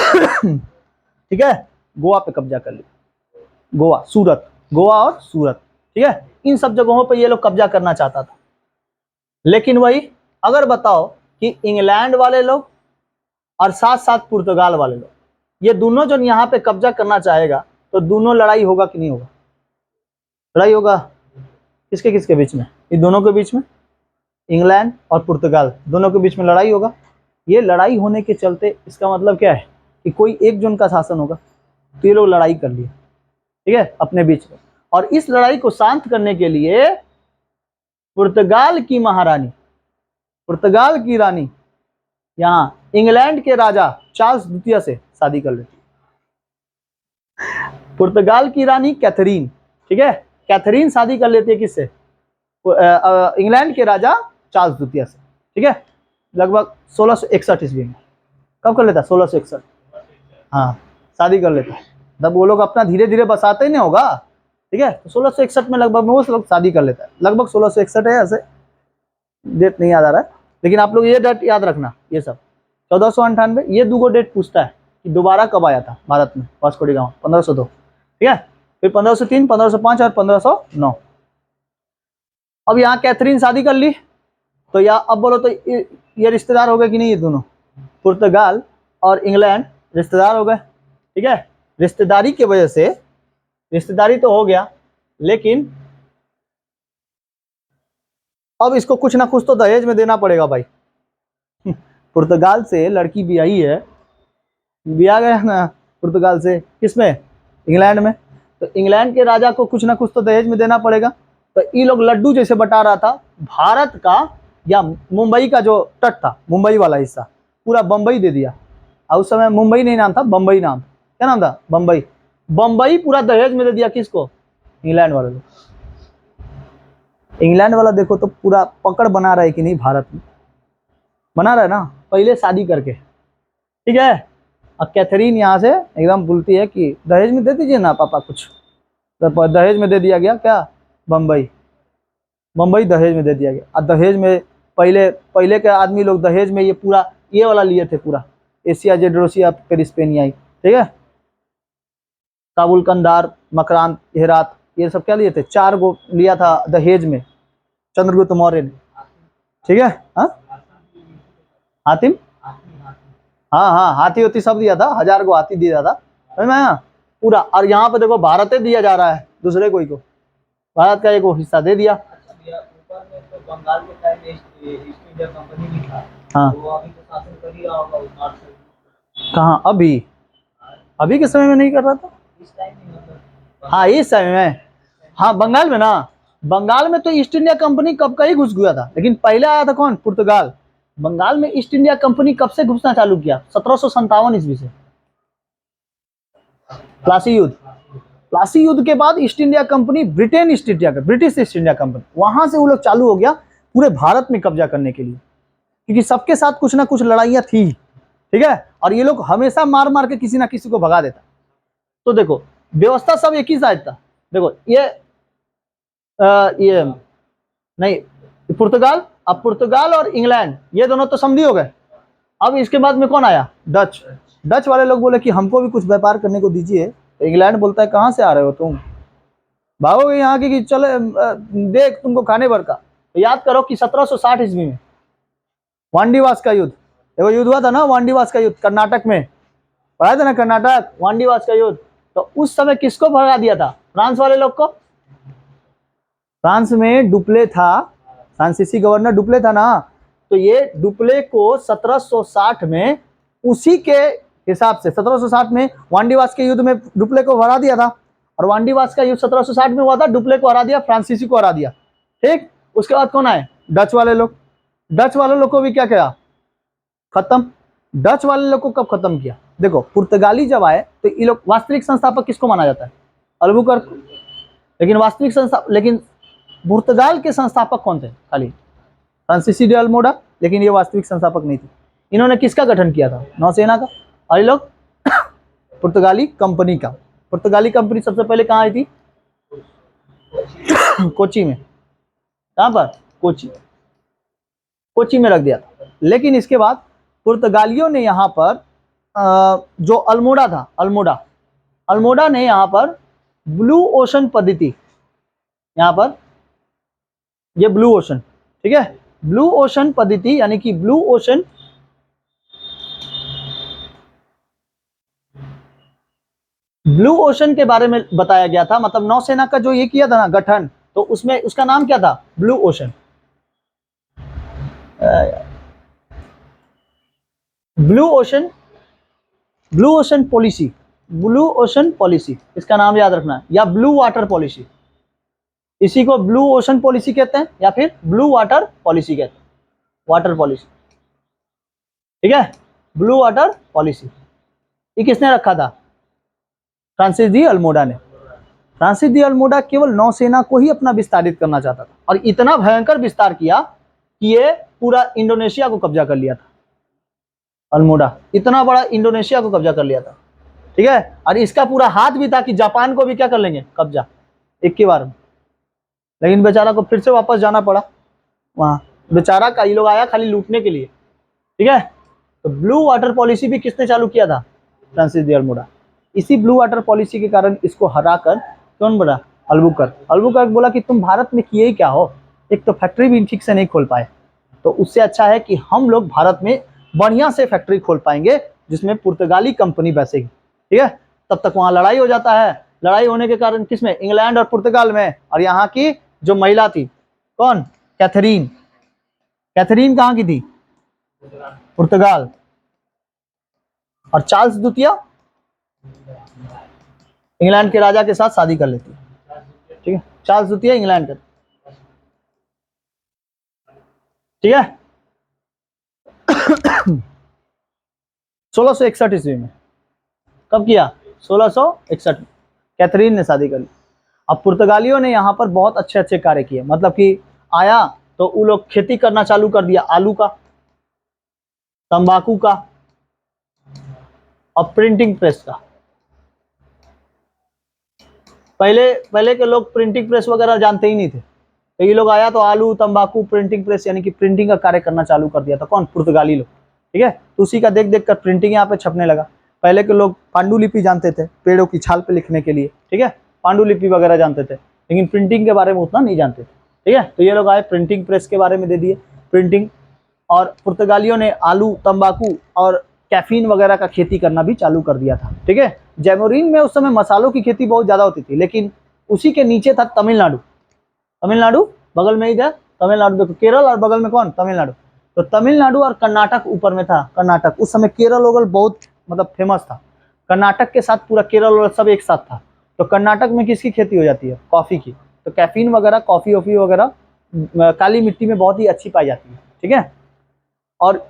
ठीक है, गोवा पे कब्जा कर लिया, गोवा, सूरत, गोवा और सूरत, ठीक है, इन सब जगहों पे ये लोग कब्जा करना चाहता था। लेकिन वही, अगर बताओ कि इंग्लैंड वाले लोग और साथ साथ पुर्तगाल वाले लोग, ये दोनों जो यहाँ पे कब्जा करना चाहेगा, तो दोनों लड़ाई होगा कि नहीं होगा? लड़ाई होगा। किसके किसके बीच में? इन दोनों के बीच में, इंग्लैंड और पुर्तगाल दोनों के बीच में लड़ाई होगा। ये लड़ाई होने के चलते इसका मतलब क्या है कि कोई एक जन का शासन होगा, तो ये लोग लड़ाई कर लिए, ठीक है, अपने बीच में। और इस लड़ाई को शांत करने के लिए पुर्तगाल की महारानी, पुर्तगाल की रानी यहाँ इंग्लैंड के राजा चार्ल्स द्वितीय से शादी कर लेती। पुर्तगाल की रानी कैथरीन, ठीक है, कैथरीन शादी कर लेती है किससे? इंग्लैंड के राजा चार्ल्स द्वितीय से, ठीक है, लगभग 1661 ईस्वी में। कब कर लेता? 1661, हाँ, शादी कर लेता है। तब वो लोग अपना धीरे धीरे बसाते ही नहीं होगा, ठीक है, तो 1661 में लगभग में वो लोग शादी कर लेता है। लगभग 1661 है, ऐसे डेट नहीं याद आ रहा है, लेकिन आप लोग ये डेट याद रखना। ये सब 1498, ये 2 डेट पूछता है कि दोबारा कब आया था भारत में वास्को डी गामा, 1502, ठीक है, फिर 1503, 1505 और 1509। अब यहाँ कैथरीन शादी कर ली, तो या अब बोलो तो ये रिश्तेदार हो गए कि नहीं? ये दोनों पुर्तगाल और इंग्लैंड रिश्तेदार हो गए, ठीक है। रिश्तेदारी की वजह से, रिश्तेदारी तो हो गया, लेकिन अब इसको कुछ ना कुछ तो दहेज में देना पड़ेगा भाई। पुर्तगाल से लड़की ब्याही है, ब्याह गया ना पुर्तगाल से, किसमें? इंग्लैंड में। तो इंग्लैंड के राजा को कुछ ना कुछ तो दहेज में देना पड़ेगा। तो ये लोग लड्डू जैसे बटा रहा था, भारत का या मुंबई का जो तट था, मुंबई वाला हिस्सा पूरा बम्बई दे दिया। और उस समय मुंबई नहीं नाम था, बम्बई नाम। क्या नाम था? बम्बई। बम्बई पूरा दहेज में दे दिया किसको? इंग्लैंड वाले लोग। इंग्लैंड वाला देखो तो पूरा पकड़ बना रहा है कि नहीं भारत में, बना रहा है ना, पहले शादी करके, ठीक है। और कैथरीन यहाँ से एकदम बोलती है कि दहेज में दे दीजिए ना पापा कुछ, तो दहेज में दे दिया गया क्या? बम्बई, बम्बई दहेज में दे दिया गया। और दहेज में पहले के आदमी लोग दहेज में ये पूरा ये वाला लिए थे, पूरा एशिया जेड्रोसिया फिर स्पेनियाई, ठीक है, काबुल, कंधार, मकरान, हेरात, ये सब क्या लिए थे? 4 गो लिया था दहेज में चंद्रगुप्त मौर्य ने, ठीक है। हाँ, हातिम, हाँ हाँ, हाथी होती सब दिया था, 1000 गो हाथी दिया था, समझ में आया पूरा। और यहाँ पे देखो भारत दिया जा रहा है दूसरे कोई को, भारत का एक हिस्सा दे दिया। ऊपर में तो बंगाल के टाइम में ईस्ट इंडिया कंपनी भी था, हाँ, वो अभी तो शासन कर ही रहा होगा उस नॉर्थ से। कहाँ? अभी अभी के समय में नहीं कर रहा था, इस टाइम नहीं मतलब। हाँ इस समय में, हाँ बंगाल में ना, बंगाल में तो ईस्ट इंडिया कंपनी कब का ही घुस गया था, लेकिन पहले आया था कौन? पुर्तगाल। बंगाल में ईस्ट इंडिया कंपनी कब से घुसना चालू किया? 1757 ईस्वी से, प्लासी युद्ध। प्लासी युद्ध के बाद east India company, Britain east India, British east India company, वहां से वो लोग चालू हो गया पूरे भारत में कब्जा करने के लिए, क्योंकि सबके साथ कुछ ना कुछ लड़ाइयां थी, ठीक है। और ये लोग हमेशा मार मार के किसी ना किसी को भगा देता। तो देखो व्यवस्था सब एक ही साइड था। देखो ये नहीं, पुर्तगाल, अब पुर्तगाल और इंग्लैंड ये दोनों तो समझी हो गए। अब इसके बाद में कौन आया? डच। डच वाले लोग बोले कि हमको भी कुछ व्यापार करने को दीजिए। तो इंग्लैंड बोलता है कहाँ से आ रहे हो तुम, भागोगे यहाँ की कि चले देख तुमको खाने भर का। तो याद करो कि 1760 ईस्वी में वांडीवास का युद्ध, देखो युद्ध हुआ था ना, वांडीवास का युद्ध, कर्नाटक में पढ़ा था ना, कर्नाटक, वांडीवास का युद्ध। तो उस समय किसको भगा दिया था? फ्रांस वाले लोग को। फ्रांस में डुप्ले था, फ्रांसीसी गवर्नर डुप्ले था ना, तो ये डुप्ले को 1760 में उसी के हिसाब से 1760 में वांडीवास के युद्ध में डुप्ले को हरा दिया था। और वांडीवास का युद्ध 1760 में हुआ था, डुप्ले को हरा दिया, फ्रांसीसी को हरा दिया, ठीक। उसके बाद कौन आए? डच वाले लोग। डच वाले लोग को भी क्या किया? खत्म। डच वाले लोग को कब खत्म किया? देखो पुर्तगाली जब आए तो ये लोग, वास्तविक संस्थापक किसको माना जाता है? अल्बुकर्क। लेकिन वास्तविक लेकिन पुर्तगाल के संस्थापक कौन थे? खाली फ्रांसीसी डे अल्मोडा, लेकिन ये वास्तविक संस्थापक नहीं थे। इन्होंने किसका गठन किया था? नौसेना का। और ये लोग पुर्तगाली कंपनी का। पुर्तगाली कंपनी सबसे पहले कहाँ आई थी? कोची में। कहाँ पर? कोची, कोची में रख दिया था। लेकिन इसके बाद पुर्तगालियों ने यहाँ पर जो अल्मोड़ा था, अल्मोड़ा ने यहाँ पर ब्लू ओशन पद्धति, यहाँ पर ये ब्लू ओशन, ठीक है, ब्लू ओशन पद्धति, यानी कि ब्लू ओशन के बारे में बताया गया था। मतलब नौसेना का जो ये किया था ना गठन, तो उसमें उसका नाम क्या था? Blue ocean. Blue ocean policy, blue ocean policy, इसका नाम याद रखना है, या ब्लू वाटर पॉलिसी, इसी को ब्लू ओशन पॉलिसी कहते हैं या फिर ब्लू वाटर पॉलिसी कहते हैं, वाटर पॉलिसी, ठीक है, ब्लू वाटर पॉलिसी। ये किसने रखा था? फ्रांसिस डी अल्मोड़ा ने। फ्रांसिस डी अल्मोड़ा केवल नौसेना को ही अपना विस्तारित करना चाहता था और इतना भयंकर विस्तार किया कि ये पूरा इंडोनेशिया को कब्जा कर लिया था। अल्मोड़ा इतना बड़ा इंडोनेशिया को कब्जा कर लिया था, ठीक है, और इसका पूरा हाथ भी था कि जापान को भी क्या कर लेंगे, कब्जा, एक के बार में। लेकिन बेचारा को फिर से वापस जाना पड़ा वहां। बेचारा का ये लोग आया खाली लूटने के लिए, ठीक है। तो ब्लू वाटर पॉलिसी भी किसने चालू किया था? Francis de Almora. इसी ब्लू वाटर पॉलिसी के कारण इसको हराकर कौन बना? अल्बुकर्क। अल्बुकर्क बोला कि तुम भारत में किए ही क्या हो, एक तो फैक्ट्री भी ठीक से नहीं खोल पाए, तो उससे अच्छा है कि हम लोग भारत में बढ़िया से फैक्ट्री खोल पाएंगे जिसमें पुर्तगाली कंपनी बैसेगी, ठीक है। तब तक वहां लड़ाई हो जाता है। लड़ाई होने के कारण किसमें? इंग्लैंड और पुर्तगाल में। और यहाँ की जो महिला थी कौन? कैथरीन। कैथरीन कहाँ की थी? पुर्तगाल। और चार्ल्स द्वितीय इंग्लैंड के राजा के साथ शादी कर लेती, ठीक है। चार्ल्स द्वितीय इंग्लैंड का, ठीक है। 1661 ईस्वी में। कब किया? 1661 में कैथरीन ने शादी कर ली। अब पुर्तगालियों ने यहाँ पर बहुत अच्छे अच्छे कार्य किए, मतलब कि आया तो वो लोग खेती करना चालू कर दिया, आलू का, तंबाकू का और प्रिंटिंग प्रेस का। पहले के लोग प्रिंटिंग प्रेस वगैरह जानते ही नहीं थे, तो ये लोग आया तो आलू, तंबाकू, प्रिंटिंग प्रेस यानी कि प्रिंटिंग का कार्य करना चालू कर दिया था। कौन? पुर्तगाली लोग, ठीक है। तो उसी का देख देख कर प्रिंटिंग यहाँ पे छपने लगा। पहले के लोग पांडुलिपि जानते थे, पेड़ों की छाल पे लिखने के लिए, ठीक है, पांडुलिपि वगैरह जानते थे, लेकिन प्रिंटिंग के बारे में उतना नहीं जानते थे, ठीक है। तो ये लोग आए, प्रिंटिंग प्रेस के बारे में दे दिए, प्रिंटिंग। और पुर्तगालियों ने आलू, तंबाकू और कैफीन वगैरह का खेती करना भी चालू कर दिया था, ठीक है। जैमोरिन में उस समय मसालों की खेती बहुत ज्यादा होती थी, लेकिन उसी के नीचे था तमिलनाडु। तमिलनाडु बगल में ही था, तमिलनाडु देखो, केरल और बगल में कौन? तमिलनाडु। तो तमिलनाडु और कर्नाटक ऊपर में था। कर्नाटक उस समय केरल वगल बहुत मतलब फेमस था, कर्नाटक के साथ पूरा केरल और सब एक साथ था। तो कर्नाटक में किसकी खेती हो जाती है? कॉफी की। तो कैफीन वगैरह, कॉफी वॉफी वगैरह काली मिट्टी में बहुत ही अच्छी पाई जाती है, ठीक है। और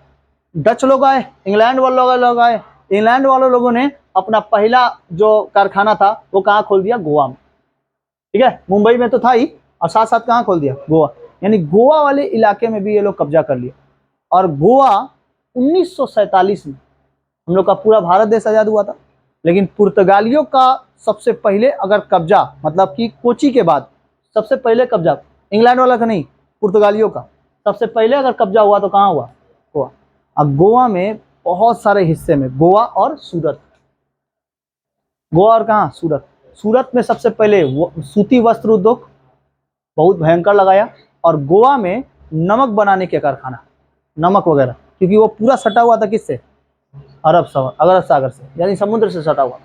डच लोग आए, इंग्लैंड वाले लोग आए। इंग्लैंड वाले लोगों ने अपना पहला जो कारखाना था वो कहाँ खोल दिया? गोवा में, ठीक है। मुंबई में तो था ही, और साथ साथ कहाँ खोल दिया? गोवा। यानी गोवा वाले इलाके में भी ये लोग कब्जा कर लिया। और गोवा 1947 में हम लोग का पूरा भारत देश आजाद हुआ था, लेकिन पुर्तगालियों का सबसे पहले अगर कब्जा, मतलब कि कोची के बाद सबसे पहले कब्जा इंग्लैंड वाला का नहीं, पुर्तगालियों का सबसे पहले अगर कब्जा हुआ तो कहाँ हुआ? गोवा। अब गोवा में बहुत सारे हिस्से में, गोवा और सूरत, गोवा और कहाँ? सूरत। सूरत में सबसे पहले सूती वस्त्र उद्योग बहुत भयंकर लगाया। और गोवा में नमक बनाने के कारखाना, नमक वगैरह, क्योंकि वो पूरा सटा हुआ था किससे? अरब सागर से, यानी समुद्र से सटा हुआ।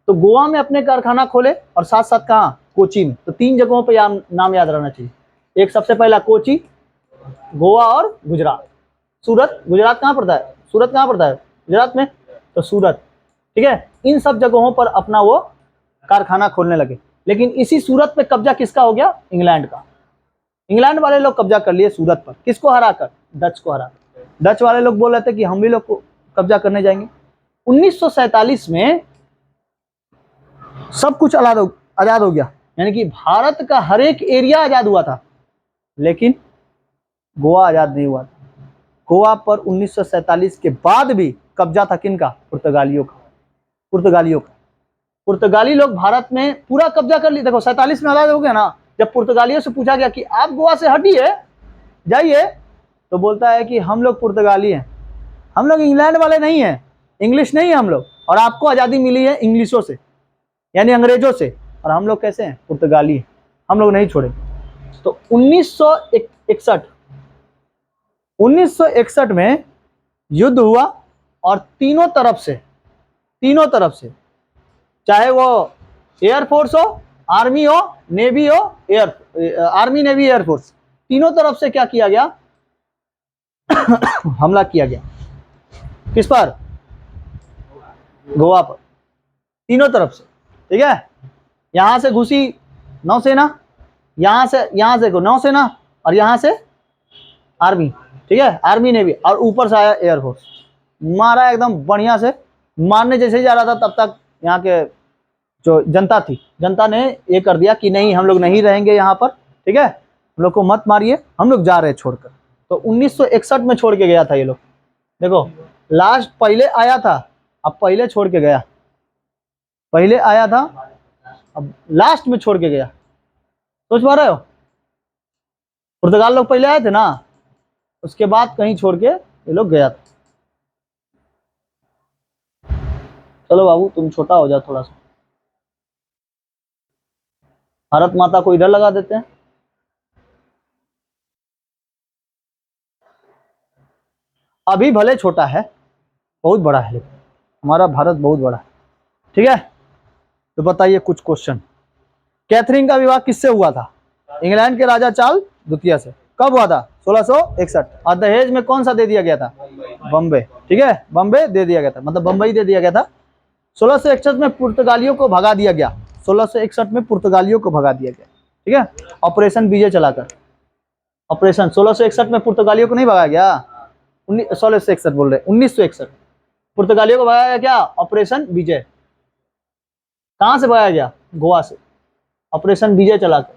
तो गोवा में अपने कारखाना खोले और साथ साथ कहाँ? कोची में। तो 3 जगहों पे नाम याद रहना चाहिए। एक सबसे पहला कोची, गोवा और गुजरात। सूरत, गुजरात कहाँ पड़ता है? सूरत कहाँ पड़ता है? गुजरात में। तो सूरत, ठीक है। इन सब जगहों पर अपना वो कारखाना खोलने लगे। लेकिन इसी सूरत पे कब्जा किसका हो गया? इंग्लैंड का। इंग्लैंड वाले लोग कब्जा कर लिए सूरत पर, किसको हराकर? डच को हराकर। डच वाले लोग बोल रहे थे कि हम भी लोग को कब्जा करने जाएंगे। 1947 में सब कुछ आजाद हो गया, यानी कि भारत का हर एक एरिया आजाद हुआ था, लेकिन गोवा आजाद नहीं हुआ था। गोवा पर 1947 के बाद भी कब्जा था किनका? पुर्तगालियों का। पुर्तगालियों का। पुर्तगाली लोग भारत में पूरा कब्जा कर लिए। देखो 47 में आजाद हो गया ना, जब पुर्तगालियों से पूछा गया कि आप गोवा से हटिए, जाइए, तो बोलता है कि हम लोग पुर्तगाली हैं, हम लोग इंग्लैंड वाले नहीं हैं, इंग्लिश नहीं है हम लोग, और आपको आज़ादी मिली है इंग्लिशों से, यानी अंग्रेजों से, और हम लोग कैसे हैं? पुर्तगाली हैं, हम लोग नहीं छोड़ेंगे। तो 1961 में युद्ध हुआ और तीनों तरफ से, चाहे वो एयरफोर्स हो, आर्मी हो, नेवी हो, आर्मी, नेवी, एयरफोर्स, तीनों तरफ से क्या किया गया? हमला किया गया। किस पर? गोवा पर, तीनों तरफ से, ठीक है। यहां से घुसी नौसेना, यहाँ से देखो नौसेना, और यहाँ से आर्मी, ठीक है, आर्मी नेवी, और ऊपर से आया एयरफोर्स, मारा एकदम बढ़िया से। मारने जैसे ही जा रहा था तब तक यहाँ के जो जनता थी, जनता ने ये कर दिया कि नहीं हम लोग नहीं रहेंगे यहाँ पर, ठीक है, हम लोग को मत मारिए, हम लोग जा रहे हैं छोड़कर। तो 1961 में छोड़ के गया था ये लोग। देखो लास्ट पहले आया था, अब पहले छोड़ के गया, पहले आया था अब लास्ट में छोड़ के गया। सोच पा रहे हो, पुर्तगाल लोग पहले आए थे ना, उसके बाद कहीं छोड़ के ये लोग गया था। चलो बाबू तुम छोटा हो जाओ थोड़ा सा, भारत माता को इधर लगा देते हैं। अभी भले छोटा है, बहुत बड़ा है, लेकिन हमारा भारत बहुत बड़ा है, ठीक है। तो बताइए कुछ क्वेश्चन। कैथरीन का विवाह किससे हुआ था? इंग्लैंड के राजा चार्ल्स द्वितीय से। कब हुआ था? 1661। और दहेज में कौन सा दे दिया गया था? बम्बे, ठीक है, बम्बे दे दिया गया था, मतलब बम्बई दे दिया गया था। 1661 में पुर्तगालियों को भगा दिया गया, 1661 में पुर्तगालियों को भगा दिया गया, ठीक है, ऑपरेशन विजय चलाकर। ऑपरेशन 1661 में पुर्तगालियों को नहीं भगाया गया, 1661 बोल रहे 1961, पुर्तगालियों को भगाया गया क्या? ऑपरेशन विजय। कहां से भगाया गया? गोवा से, ऑपरेशन विजय चलाकर।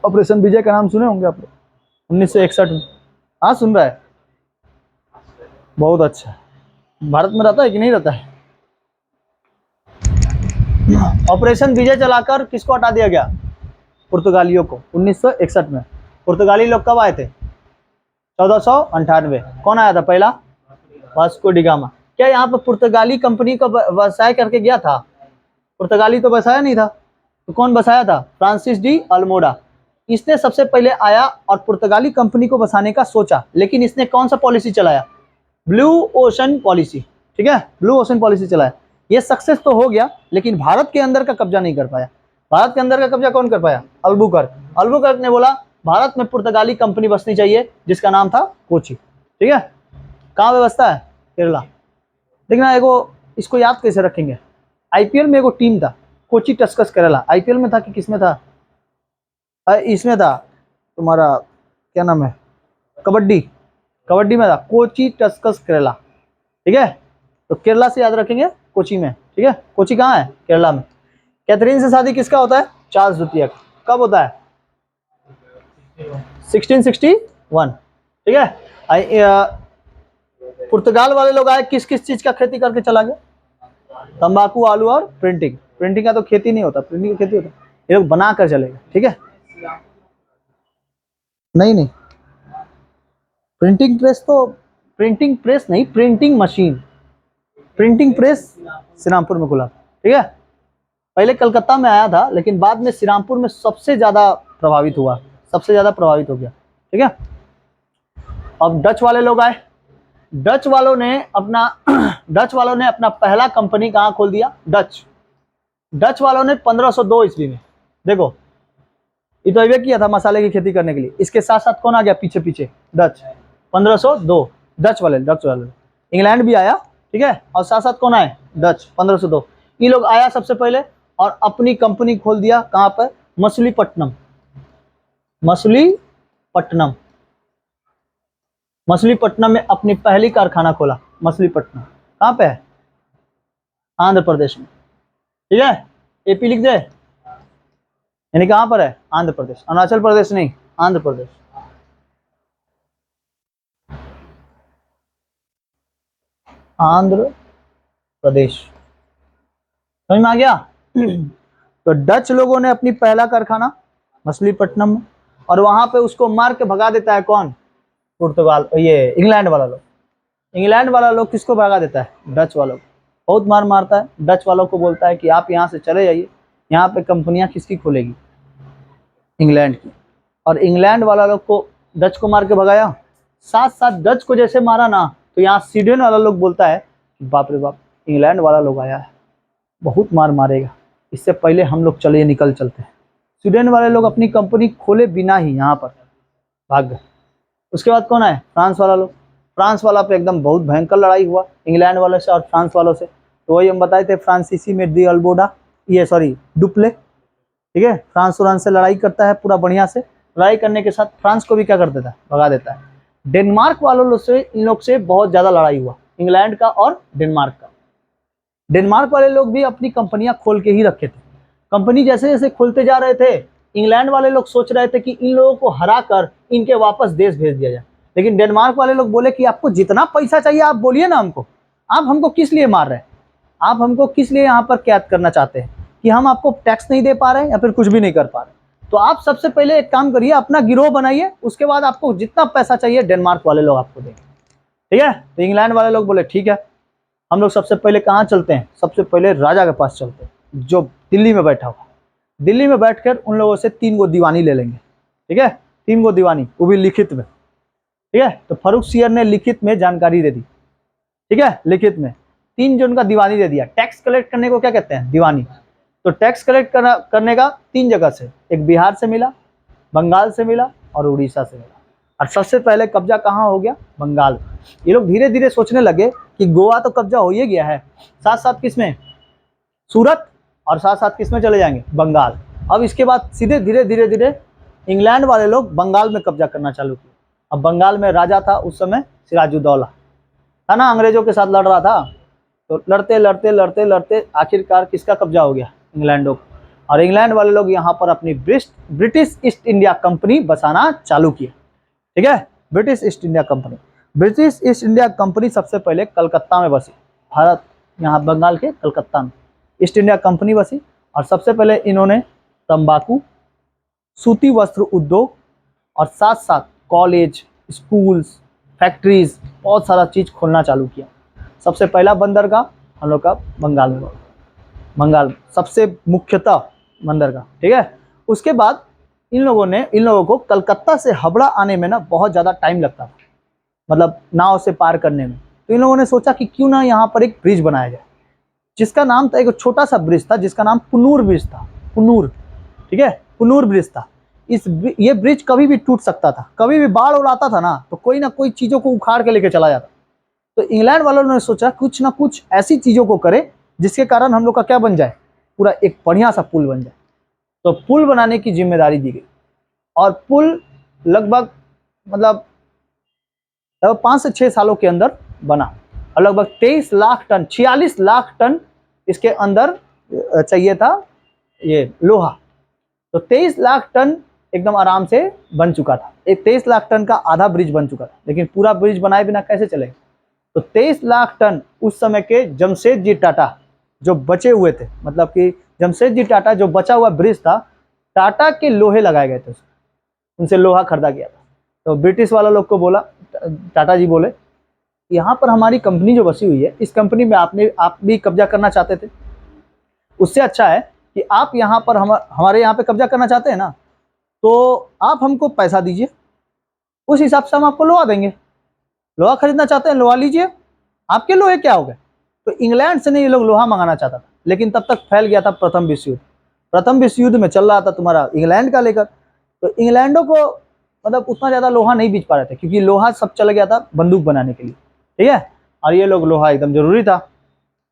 ऑपरेशन विजय का नाम सुने होंगे आप लोग, 1961 में। हाँ सुन रहा है, बहुत अच्छा। भारत में रहता है कि नहीं रहता है? ऑपरेशन विजय चलाकर किसको हटा दिया गया? पुर्तगालियों को, 1961 में। पुर्तगाली लोग कब आए थे? 1498। कौन आया था पहला? Vasco D gamma. क्या यहाँ पर पुर्तगाली कंपनी का व्यवसाय करके गया था? पुर्तगाली तो बसाया नहीं था, तो कौन बसाया था? Francis de Almora. इसने सबसे पहले आया और पुर्तगाली कंपनी को बसाने का सोचा, लेकिन इसने कौन सा पॉलिसी चलाया? ब्लू ओशन पॉलिसी, ठीक है, ब्लू ओशन पॉलिसी चलाया। ये सक्सेस तो हो गया, लेकिन भारत के अंदर का कब्जा नहीं कर पाया। भारत के अंदर का कब्जा कौन कर पाया? अल्बुकर्क। अल्बुकर्क ने बोला भारत में पुर्तगाली कंपनी बसनी चाहिए, जिसका नाम था कोची, ठीक है। कहाँ पे बसता है? केरला। देखना एगो, इसको याद कैसे रखेंगे, आईपीएल में एगो टीम था कोची टस्कस केरला। आईपीएल में था कि किसमें था? इसमें था तुम्हारा, क्या नाम है, कबड्डी, कबड्डी में था कोची टस्कस केरला, ठीक है। तो केरला से याद रखेंगे कोची में, ठीक है। कोची कहाँ है? केरला में। कैथरीन से शादी किसका होता है? चार्ल्स द्वितीय। कब होता है? 1661, ठीक है। पुर्तगाल वाले लोग आए, किस किस चीज का खेती करके चला गया? तंबाकू, आलू और प्रिंटिंग। प्रिंटिंग का तो खेती नहीं होता, प्रिंटिंग का खेती होता, ये लोग बना कर चलेगा, ठीक है। नहीं नहीं, प्रिंटिंग प्रेस तो, प्रिंटिंग प्रेस नहीं, printing machine, printing press Shrirampur में खुला, ठीक है। पहले कलकत्ता में आया था, लेकिन बाद में श्रीरामपुर में सबसे ज्यादा प्रभावित हुआ, सबसे ज्यादा प्रभावित हो गया, ठीक है। अब डच वाले लोग आए, डच वालों ने अपना पहला कंपनी कहाँ खोल दिया? डच वालों ने 1502 ईस्वी में। देखो इतोइबे किया था मसाले की खेती करने के लिए, इसके साथ साथ कौन आ गया पीछे पीछे? डच। 1502 डच वाले इंग्लैंड भी आया, ठीक है, और साथ साथ कौन आए? डच। 1502 ये लोग आया सबसे पहले और अपनी कंपनी खोल दिया। कहाँ पर? मछलीपट्टनम। मछलीपट्टनम में अपनी पहली कारखाना खोला। मछलीपट्टनम कहाँ पे है? आंध्र प्रदेश में, ठीक है। एपी लिख दे, यानी कहाँ पर है? आंध्र प्रदेश, अरुणाचल प्रदेश नहीं, आंध्र प्रदेश। आंध्र प्रदेश, समझ में आ गया? तो डच लोगों ने अपनी पहला कारखाना मछलीपट्टनम में, और वहां पे उसको मार के भगा देता है कौन? पुर्तगाल, ये इंग्लैंड वाला लोग। इंग्लैंड वाला लोग किसको भगा देता है? डच वालों को। बहुत मार मारता है, डच वालों को बोलता है कि आप यहाँ से चले जाइए, यहाँ पे कंपनियां किसकी खुलेगी? इंग्लैंड की। और इंग्लैंड वाला लोग को डच को मार के भगाया, साथ साथ डच को जैसे मारा ना, तो यहाँ स्वीडन वाला लोग बोलता है बाप रे बाप, इंग्लैंड वाला लोग आया है, बहुत मार मारेगा, इससे पहले हम लोग चले निकल चलते हैं। स्वीडन वाले लोग अपनी कंपनी खोले बिना ही यहाँ पर भाग गए। उसके बाद कौन आए? फ्रांस वाला लोग। फ्रांस वाला पे एकदम बहुत भयंकर लड़ाई हुआ इंग्लैंड वालों से और फ्रांस वालों से। तो वही हम बताए थे, फ्रांसीसी में डी अल्मोडा, ये सॉरी डुप्ले, ठीक है। फ्रांस से लड़ाई करता है पूरा बढ़िया से, लड़ाई करने के साथ फ्रांस को भी क्या कर देता है, भगा देता है। डेनमार्क वालों लोग से, इन लोग से बहुत ज्यादा लड़ाई हुआ, इंग्लैंड का और डेनमार्क का। डेनमार्क वाले लोग भी अपनी कंपनियां खोल के ही रखे थे। कंपनी जैसे जैसे खोलते जा रहे थे, इंग्लैंड वाले लोग सोच रहे थे कि इन लोगों को हरा कर इनके वापस देश भेज दिया जाए। लेकिन डेनमार्क वाले लोग बोले कि आपको जितना पैसा चाहिए आप बोलिए ना हमको, आप हमको किस लिए मार रहे हैं, आप हमको किस लिए यहाँ पर कैद करना चाहते हैं, कि हम आपको टैक्स नहीं दे पा रहे हैं या फिर कुछ भी नहीं कर पा रहे। तो आप सबसे पहले एक काम करिए, अपना गिरोह बनाइए, उसके बाद आपको जितना पैसा चाहिए डेनमार्क वाले लोग आपको देंगे। ठीक है। तो इंग्लैंड वाले लोग बोले ठीक है, हम लोग सबसे पहले कहाँ चलते हैं, सबसे पहले राजा के पास चलते हैं जो दिल्ली में बैठा हुआ। दिल्ली में बैठकर उन लोगों से 3 गो दीवानी ले लेंगे। ठीक है, 3 गो दीवानी, वो भी लिखित में। ठीक है। तो फर्रुखसियर ने लिखित में जानकारी दे दी। ठीक है, लिखित में 3 जन का दीवानी दे दिया। टैक्स कलेक्ट करने को क्या कहते हैं, दीवानी। तो टैक्स कलेक्ट करने का 3 जगह से, एक बिहार से मिला, बंगाल से मिला और उड़ीसा से मिला। और सबसे पहले कब्जा कहाँ हो गया, बंगाल में। ये लोग धीरे धीरे सोचने लगे कि गोवा तो कब्जा हो ही गया है, साथ साथ किसमें, सूरत, और साथ साथ किसमें चले जाएंगे, बंगाल। अब इसके बाद सीधे धीरे धीरे धीरे इंग्लैंड वाले लोग बंगाल में कब्जा करना चालू किया। अब बंगाल में राजा था उस समय सिराजुद्दौला, था ना, अंग्रेजों के साथ लड़ रहा था। तो लड़ते लड़ते लड़ते लड़ते आखिरकार किसका कब्जा हो गया, इंग्लैंडों को। और इंग्लैंड वाले लोग यहाँ पर अपनी ब्रिटिश ईस्ट इंडिया कंपनी बसाना चालू किया। ठीक है, British east India company. British east India company सबसे पहले कलकत्ता में बसी, भारत, यहाँ बंगाल के कलकत्ता में ईस्ट इंडिया कंपनी बसी। और सबसे पहले इन्होंने तंबाकू, सूती वस्त्र उद्योग और साथ साथ कॉलेज, स्कूल्स, फैक्ट्रीज, बहुत सारा चीज़ खोलना चालू किया। सबसे पहला बंदरगाह हम लोग का बंगाल में, बंगाल सबसे मुख्यतः बंदरगाह। ठीक है। उसके बाद इन लोगों को कलकत्ता से हावड़ा आने में ना बहुत ज़्यादा टाइम लगता था, मतलब नाव से पार करने में। तो इन लोगों ने सोचा कि क्यों ना यहाँ पर एक ब्रिज बनाया जाए, जिसका नाम था, एक छोटा सा ब्रिज था जिसका नाम कुन्नूर ब्रिज था, कुन्नूर। ठीक है, कुन्नूर ब्रिज था। ये ब्रिज कभी भी टूट सकता था, कभी भी बाढ़ और आता था ना तो कोई ना कोई चीज़ों को उखाड़ के लेके चला जाता। तो इंग्लैंड वालों ने सोचा कुछ ना कुछ ऐसी चीज़ों को करे जिसके कारण हम लोग का क्या बन जाए, पूरा एक बढ़िया सा पुल बन जाए। तो पुल बनाने की जिम्मेदारी दी गई और पुल लगभग मतलब 5 से 6 सालों के अंदर बना और लगभग 23 लाख टन, 46 लाख टन इसके अंदर चाहिए था ये लोहा। तो 23 लाख टन एकदम आराम से बन चुका था। एक 23 लाख टन का आधा ब्रिज बन चुका था, लेकिन पूरा ब्रिज बनाए बिना कैसे चलेगा। तो 23 लाख टन उस समय के जमशेदजी टाटा जो बचे हुए थे, मतलब कि जमशेदजी टाटा जो बचा हुआ ब्रिज था, टाटा के लोहे लगाए गए थे, उनसे लोहा खरीदा गया था। तो ब्रिटिश वाला लोग को बोला, टाटा जी बोले यहाँ पर हमारी कंपनी जो बसी हुई है, इस कंपनी में आप भी कब्जा करना चाहते थे, उससे अच्छा है कि आप यहाँ पर हमारे यहाँ पे कब्जा करना चाहते हैं ना, तो आप हमको पैसा दीजिए, उस हिसाब से हम आपको लोहा देंगे। लोहा खरीदना चाहते हैं, लोहा लीजिए, आपके लोहे क्या हो गए। तो इंग्लैंड से नहीं ये लोग लोहा मंगाना चाहता था, लेकिन तब तक फैल गया था प्रथम विश्व युद्ध। प्रथम विश्व युद्ध में चल रहा था तुम्हारा इंग्लैंड का लेकर, तो इंग्लैंडों को मतलब उतना ज़्यादा लोहा नहीं बेच पा रहे थे, क्योंकि लोहा सब चला गया था बंदूक बनाने के लिए। ठीक है, और ये लोग लोहा एकदम जरूरी था,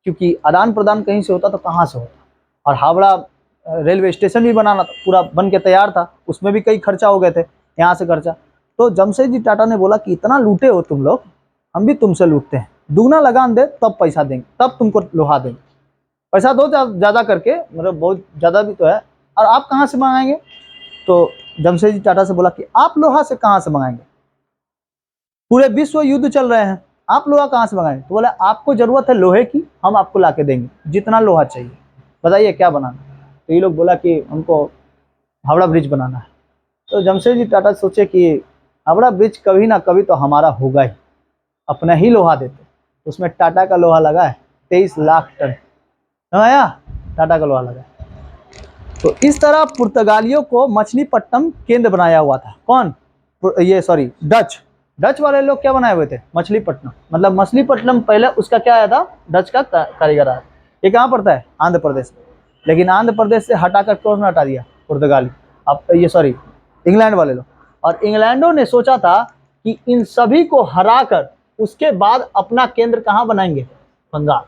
क्योंकि आदान प्रदान कहीं से होता तो कहाँ से होता। और हावड़ा रेलवे स्टेशन भी बनाना था, पूरा बन के तैयार था, उसमें भी कई खर्चा हो गए थे, यहाँ से खर्चा। तो जमशेदजी टाटा ने बोला कि इतना लूटे हो तुम लोग, हम भी तुमसे लूटते हैं, दुगना लगान दे तब पैसा देंगे, तब तुमको लोहा देंगे, पैसा दो ज़्यादा करके, मतलब बहुत ज़्यादा भी तो है, और आप कहाँ से मंगाएंगे। तो जमशेदजी टाटा से बोला कि आप लोहा से कहाँ से मंगाएंगे, पूरे विश्व युद्ध चल रहे हैं, आप लोहा कहाँ से मंगाएंगे। तो बोला आपको ज़रूरत है लोहे की, हम आपको ला के देंगे, जितना लोहा चाहिए बताइए क्या बनाना। तो ये लोग बोला कि हमको हावड़ा ब्रिज बनाना है। तो जमशेदजी टाटा सोचे कि हावड़ा ब्रिज कभी ना कभी तो हमारा होगा ही, अपना ही लोहा देते। उसमें टाटा का लोहा लगा है 23 लाख टन, आया टाटा का लोहा लगा। तो इस तरह पुर्तगालियों को मछलीपट्टनम केंद्र बनाया हुआ था। कौन, ये सॉरी डच वाले लोग क्या बनाए हुए थे, मछलीपट्टनम। मतलब मछलीपट्टनम पहले उसका क्या आया था, डच का कारीगर आया। ये कहाँ पड़ता है, आंध्र प्रदेश में। लेकिन आंध्र प्रदेश से हटाकर कौन हटा दिया, पुर्तगाली, अब ये सॉरी इंग्लैंड वाले लोग। और इंग्लैंडों ने सोचा था कि इन सभी को हराकर उसके बाद अपना केंद्र कहाँ बनाएंगे, बंगाल।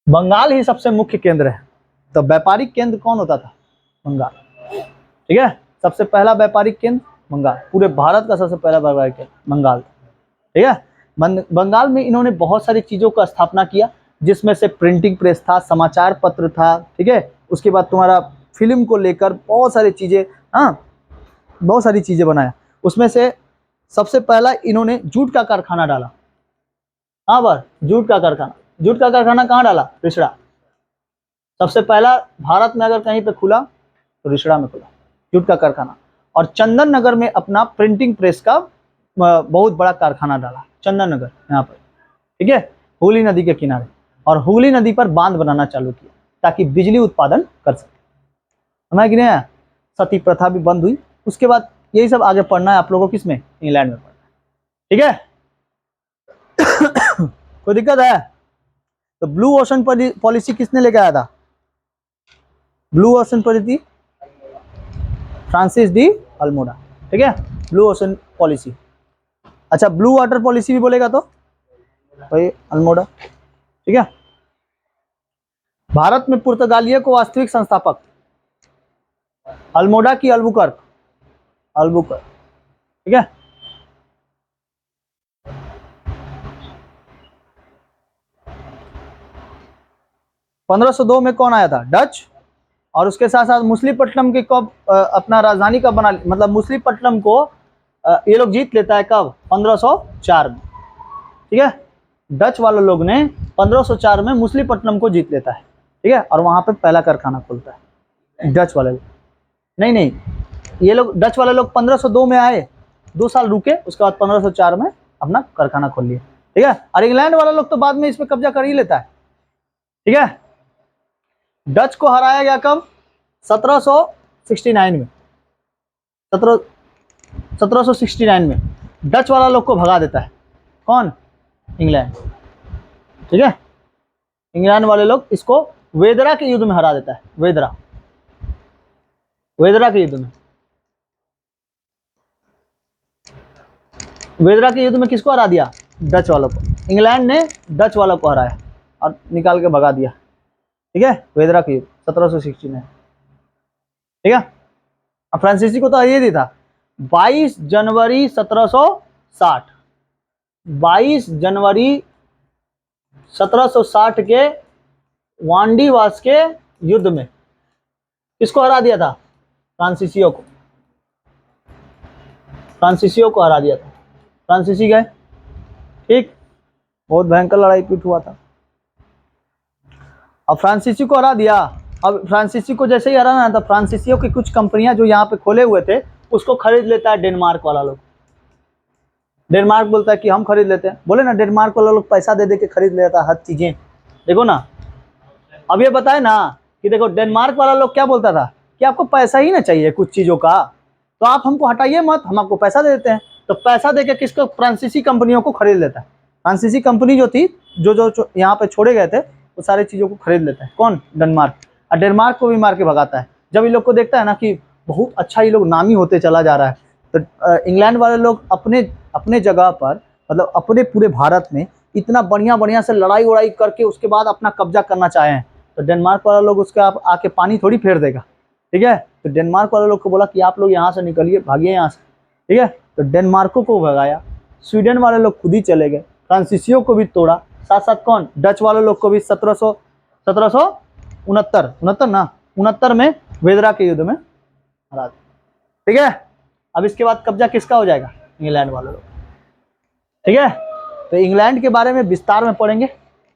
बंगाल ही सबसे मुख्य केंद्र है। तो व्यापारिक केंद्र कौन होता था? बंगाल। ठीक है, सबसे पहला व्यापारिक केंद्र बंगाल, पूरे भारत का सबसे पहला व्यापारिक केंद्र बंगाल। ठीक है, बंगाल में इन्होंने बहुत सारी चीजों का स्थापना किया, जिसमें से प्रिंटिंग प्रेस था, समाचार पत्र था। ठीक है, उसके बाद तुम्हारा फिल्म को लेकर बहुत सारी चीजें, हाँ बहुत सारी चीजें बनाया। उसमें से सबसे पहला इन्होंने जूट का कारखाना डाला। हाँ बार जूट का कारखाना कहाँ डाला? रिसड़ा। सबसे पहला भारत में अगर कहीं पे खुला तो रिसड़ा में खुला जूट का कारखाना। और चंदन नगर में अपना प्रिंटिंग प्रेस का बहुत बड़ा कारखाना डाला, चंदन नगर यहाँ पर। ठीक है, हुगली नदी के किनारे, और हुगली नदी पर बांध बनाना चालू किया ताकि बिजली उत्पादन कर सके। समझ नहीं आया? सती प्रथा भी बंद हुई। उसके बाद यही सब आगे पढ़ना है आप लोगों को, किसमें? इंग्लैंड में पढ़ना है। ठीक है कोई दिक्कत है? तो ब्लू ओशन पॉलिसी किसने लेके आया था? Blue ocean policy Francis de Almora. ठीक है, ब्लू ओशन पॉलिसी। अच्छा, ब्लू वाटर पॉलिसी भी बोलेगा तो भाई अल्मोड़ा। ठीक है, भारत में पुर्तगालियों को वास्तविक संस्थापक अल्मोड़ा की अल्बुकर्क। ठीक है, पंद्रह सौ दो में कौन आया था? डच। और उसके साथ साथ मुसलीपट्टनम के कब अपना राजधानी कब बना, मतलब मुसलीपट्टनम को ये लोग जीत लेता है कब? 1504 में। ठीक है, डच वाले लोग ने 1504 में मुसलीपट्टनम को जीत लेता है। ठीक है, और वहां पे पहला कारखाना खोलता है डच वाले लोग। नहीं, ये लोग डच वाले लोग 1502 में आए, 2 साल रुके, उसके बाद 1504 में अपना कारखाना खोल लिया। ठीक है, और इंग्लैंड वाला लोग तो बाद में इस पे कब्जा कर ही लेता है। ठीक है, डच को हराया गया कब? 1769 में। 1769 में डच वाला लोग को भगा देता है। कौन? इंग्लैंड। ठीक है, इंग्लैंड वाले लोग इसको वेदरा के युद्ध में हरा देता है। वेदरा के युद्ध में, वेदरा के युद्ध में किसको हरा दिया? डच वालों को। इंग्लैंड ने डच वालों को हराया और निकाल के भगा दिया। ठीक है, वेदरा के युद्ध 1769। ठीक है, अब फ्रांसीसी को तो ये दी था 22 जनवरी 1760। 22 जनवरी 1760 के वांडीवास के युद्ध में किसको हरा दिया था? फ्रांसीसियों को हरा दिया था। फ्रांसीसी गए। ठीक, बहुत भयंकर लड़ाई पीट हुआ था। अब फ्रांसीसी को हरा दिया। अब फ्रांसीसी को जैसे ही हराना था, फ्रांसीसियों की कुछ कंपनियां जो यहाँ पे खोले हुए थे उसको खरीद लेता है डेनमार्क वाला लोग। डेनमार्क बोलता है कि हम खरीद लेते हैं। बोले ना, डेनमार्क वाला लोग पैसा दे दे के खरीद लेता है हर चीजें। देखो ना, अब ये बताए ना कि देखो डेनमार्क वाला लोग क्या बोलता था कि आपको पैसा ही ना चाहिए कुछ चीजों का, तो आप हमको हटाइए मत, हम आपको पैसा दे देते हैं। तो पैसा देके किसको? फ्रांसीसी कंपनियों को खरीद लेता है। फ्रांसीसी कंपनी जो थी, जो यहाँ पे छोड़े गए थे, वो सारी चीजों को खरीद लेता है। कौन? डेनमार्क। और डेनमार्क को भी मार के भगाता है। जब इन लोग को देखता है ना कि बहुत अच्छा ये लोग नामी होते चला जा रहा है, तो इंग्लैंड वाले लोग अपने जगह पर, मतलब अपने पूरे भारत में इतना बढ़िया से लड़ाई वड़ाई करके उसके बाद अपना कब्जा करना चाहे हैं, तो डेनमार्क वाला लोग उसके आप आके पानी थोड़ी फेर देगा। ठीक है, तो डेनमार्क वाले लोग को बोला कि आप लोग यहाँ से निकलिए, भागिए यहाँ से। ठीक है, तो डेनमार्को को भगाया। स्वीडन वाले लोग खुद ही चले गए, फ्रांसीसियों को भी तोड़ा। साथ साथ कौन? डच वाले लोग को भी 1769 में वेदरा के युद्ध में हरा दिया। ठीक है, अब इसके बाद कब्जा किसका हो जाएगा? इंग्लैंड वाले लोग। ठीक है, तो इंग्लैंड के बारे में विस्तार में पढ़ेंगे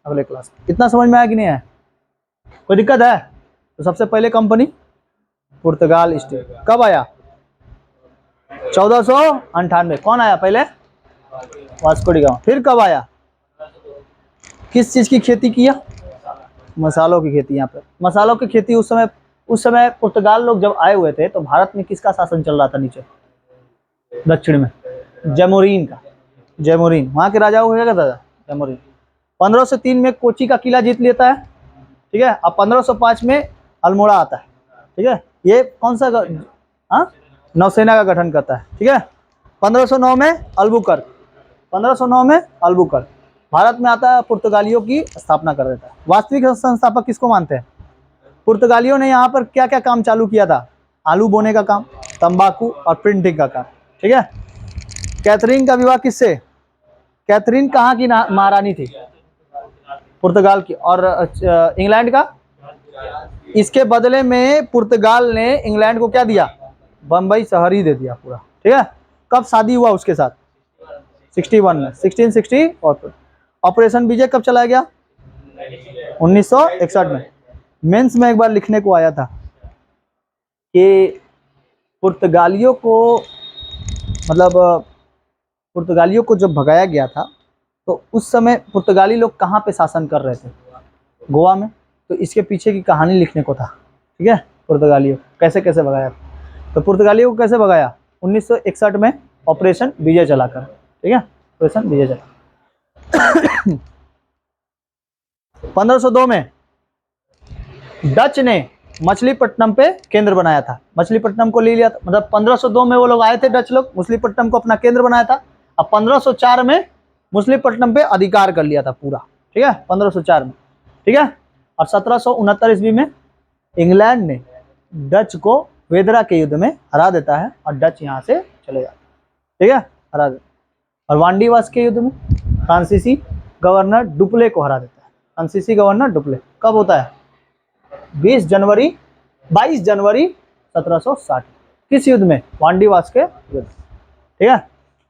अगले क्लास में। इतना समझ में आया कि नहीं है? कोई दिक्कत है? तो सबसे पहले कंपनी पुर्तगाल ईस्ट इंडिया कब आया? 1498। कौन आया पहले? Vasco D gamma. फिर कब आया? किस चीज की खेती किया? मसालों की खेती। यहाँ पे मसालों की खेती उस समय पुर्तगाल लोग जब आए हुए थे तो भारत में किसका शासन चल रहा था? नीचे दक्षिण में जैमोरिन का। वहां के राजाओं को क्या कहता था? जैमोरिन। 1503 में कोची का किला जीत लेता है। ठीक है, अब 1505 में अल्मोड़ा आता है। ठीक है, ये कौन सा नौसेना का गठन करता है। ठीक है, 1509 में अल्बुकर्क। 1509 में पुर्तगालियों ने यहाँ पर क्या क्या काम चालू किया था? आलू बोने का काम, तंबाकू और प्रिंटिंग का काम। ठीक है। कैथरीन का विवाह किससे? कैथरीन कहाँ की महारानी थी? पुर्तगाल की। और इंग्लैंड का? इसके बदले में पुर्तगाल ने इंग्लैंड को क्या दिया? बंबई शहर ही दे दिया पूरा। ठीक है। कब शादी हुआ उसके साथ? 61 में, 1660। और ऑपरेशन विजय कब चलाया गया? 1961 में। मेंस में एक बार लिखने को आया था कि पुर्तगालियों को, मतलब पुर्तगालियों को जब भगाया गया था तो उस समय पुर्तगाली लोग कहाँ पे शासन कर रहे थे? गोवा में। तो इसके पीछे की कहानी लिखने को था। ठीक है। पुर्तगालियों कैसे कैसे भगाया, तो पुर्तगालियों को कैसे भगाया? 1961 में ऑपरेशन विजय चलाकर। ठीक है। ऑपरेशन विजय चला। 1502 में डच ने मछलीपट्टनम पे केंद्र बनाया था। मछलीपट्टनम को ले लिया था, मतलब 1502 में वो लोग आए थे डच लोग, मछलीपट्टनम को अपना केंद्र बनाया था। अब 1504 में मछलीपट्टनम पे अधिकार कर लिया था पूरा। ठीक है। 1504 में। ठीक है। और 1769 ईस्वी में इंग्लैंड ने डच को वेदरा के युद्ध में हरा देता है और डच यहाँ से चले जाते हैं। ठीक है। हरा देता। और वांडीवास के युद्ध में फ्रांसीसी गवर्नर डुप्ले को हरा देता है। फ्रांसीसी गवर्नर डुप्ले कब होता है? 22 जनवरी 1760। किस युद्ध में? वांडीवास के युद्ध। ठीक है।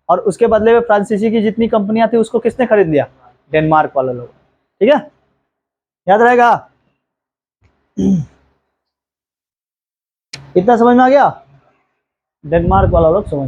और उसके बदले में फ्रांसीसी की जितनी कंपनियां थी उसको किसने खरीद लिया? डेनमार्क वाले लोग। ठीक है। याद रहेगा? इतना समझ में आ गया? डेनमार्क वाला लोग समझ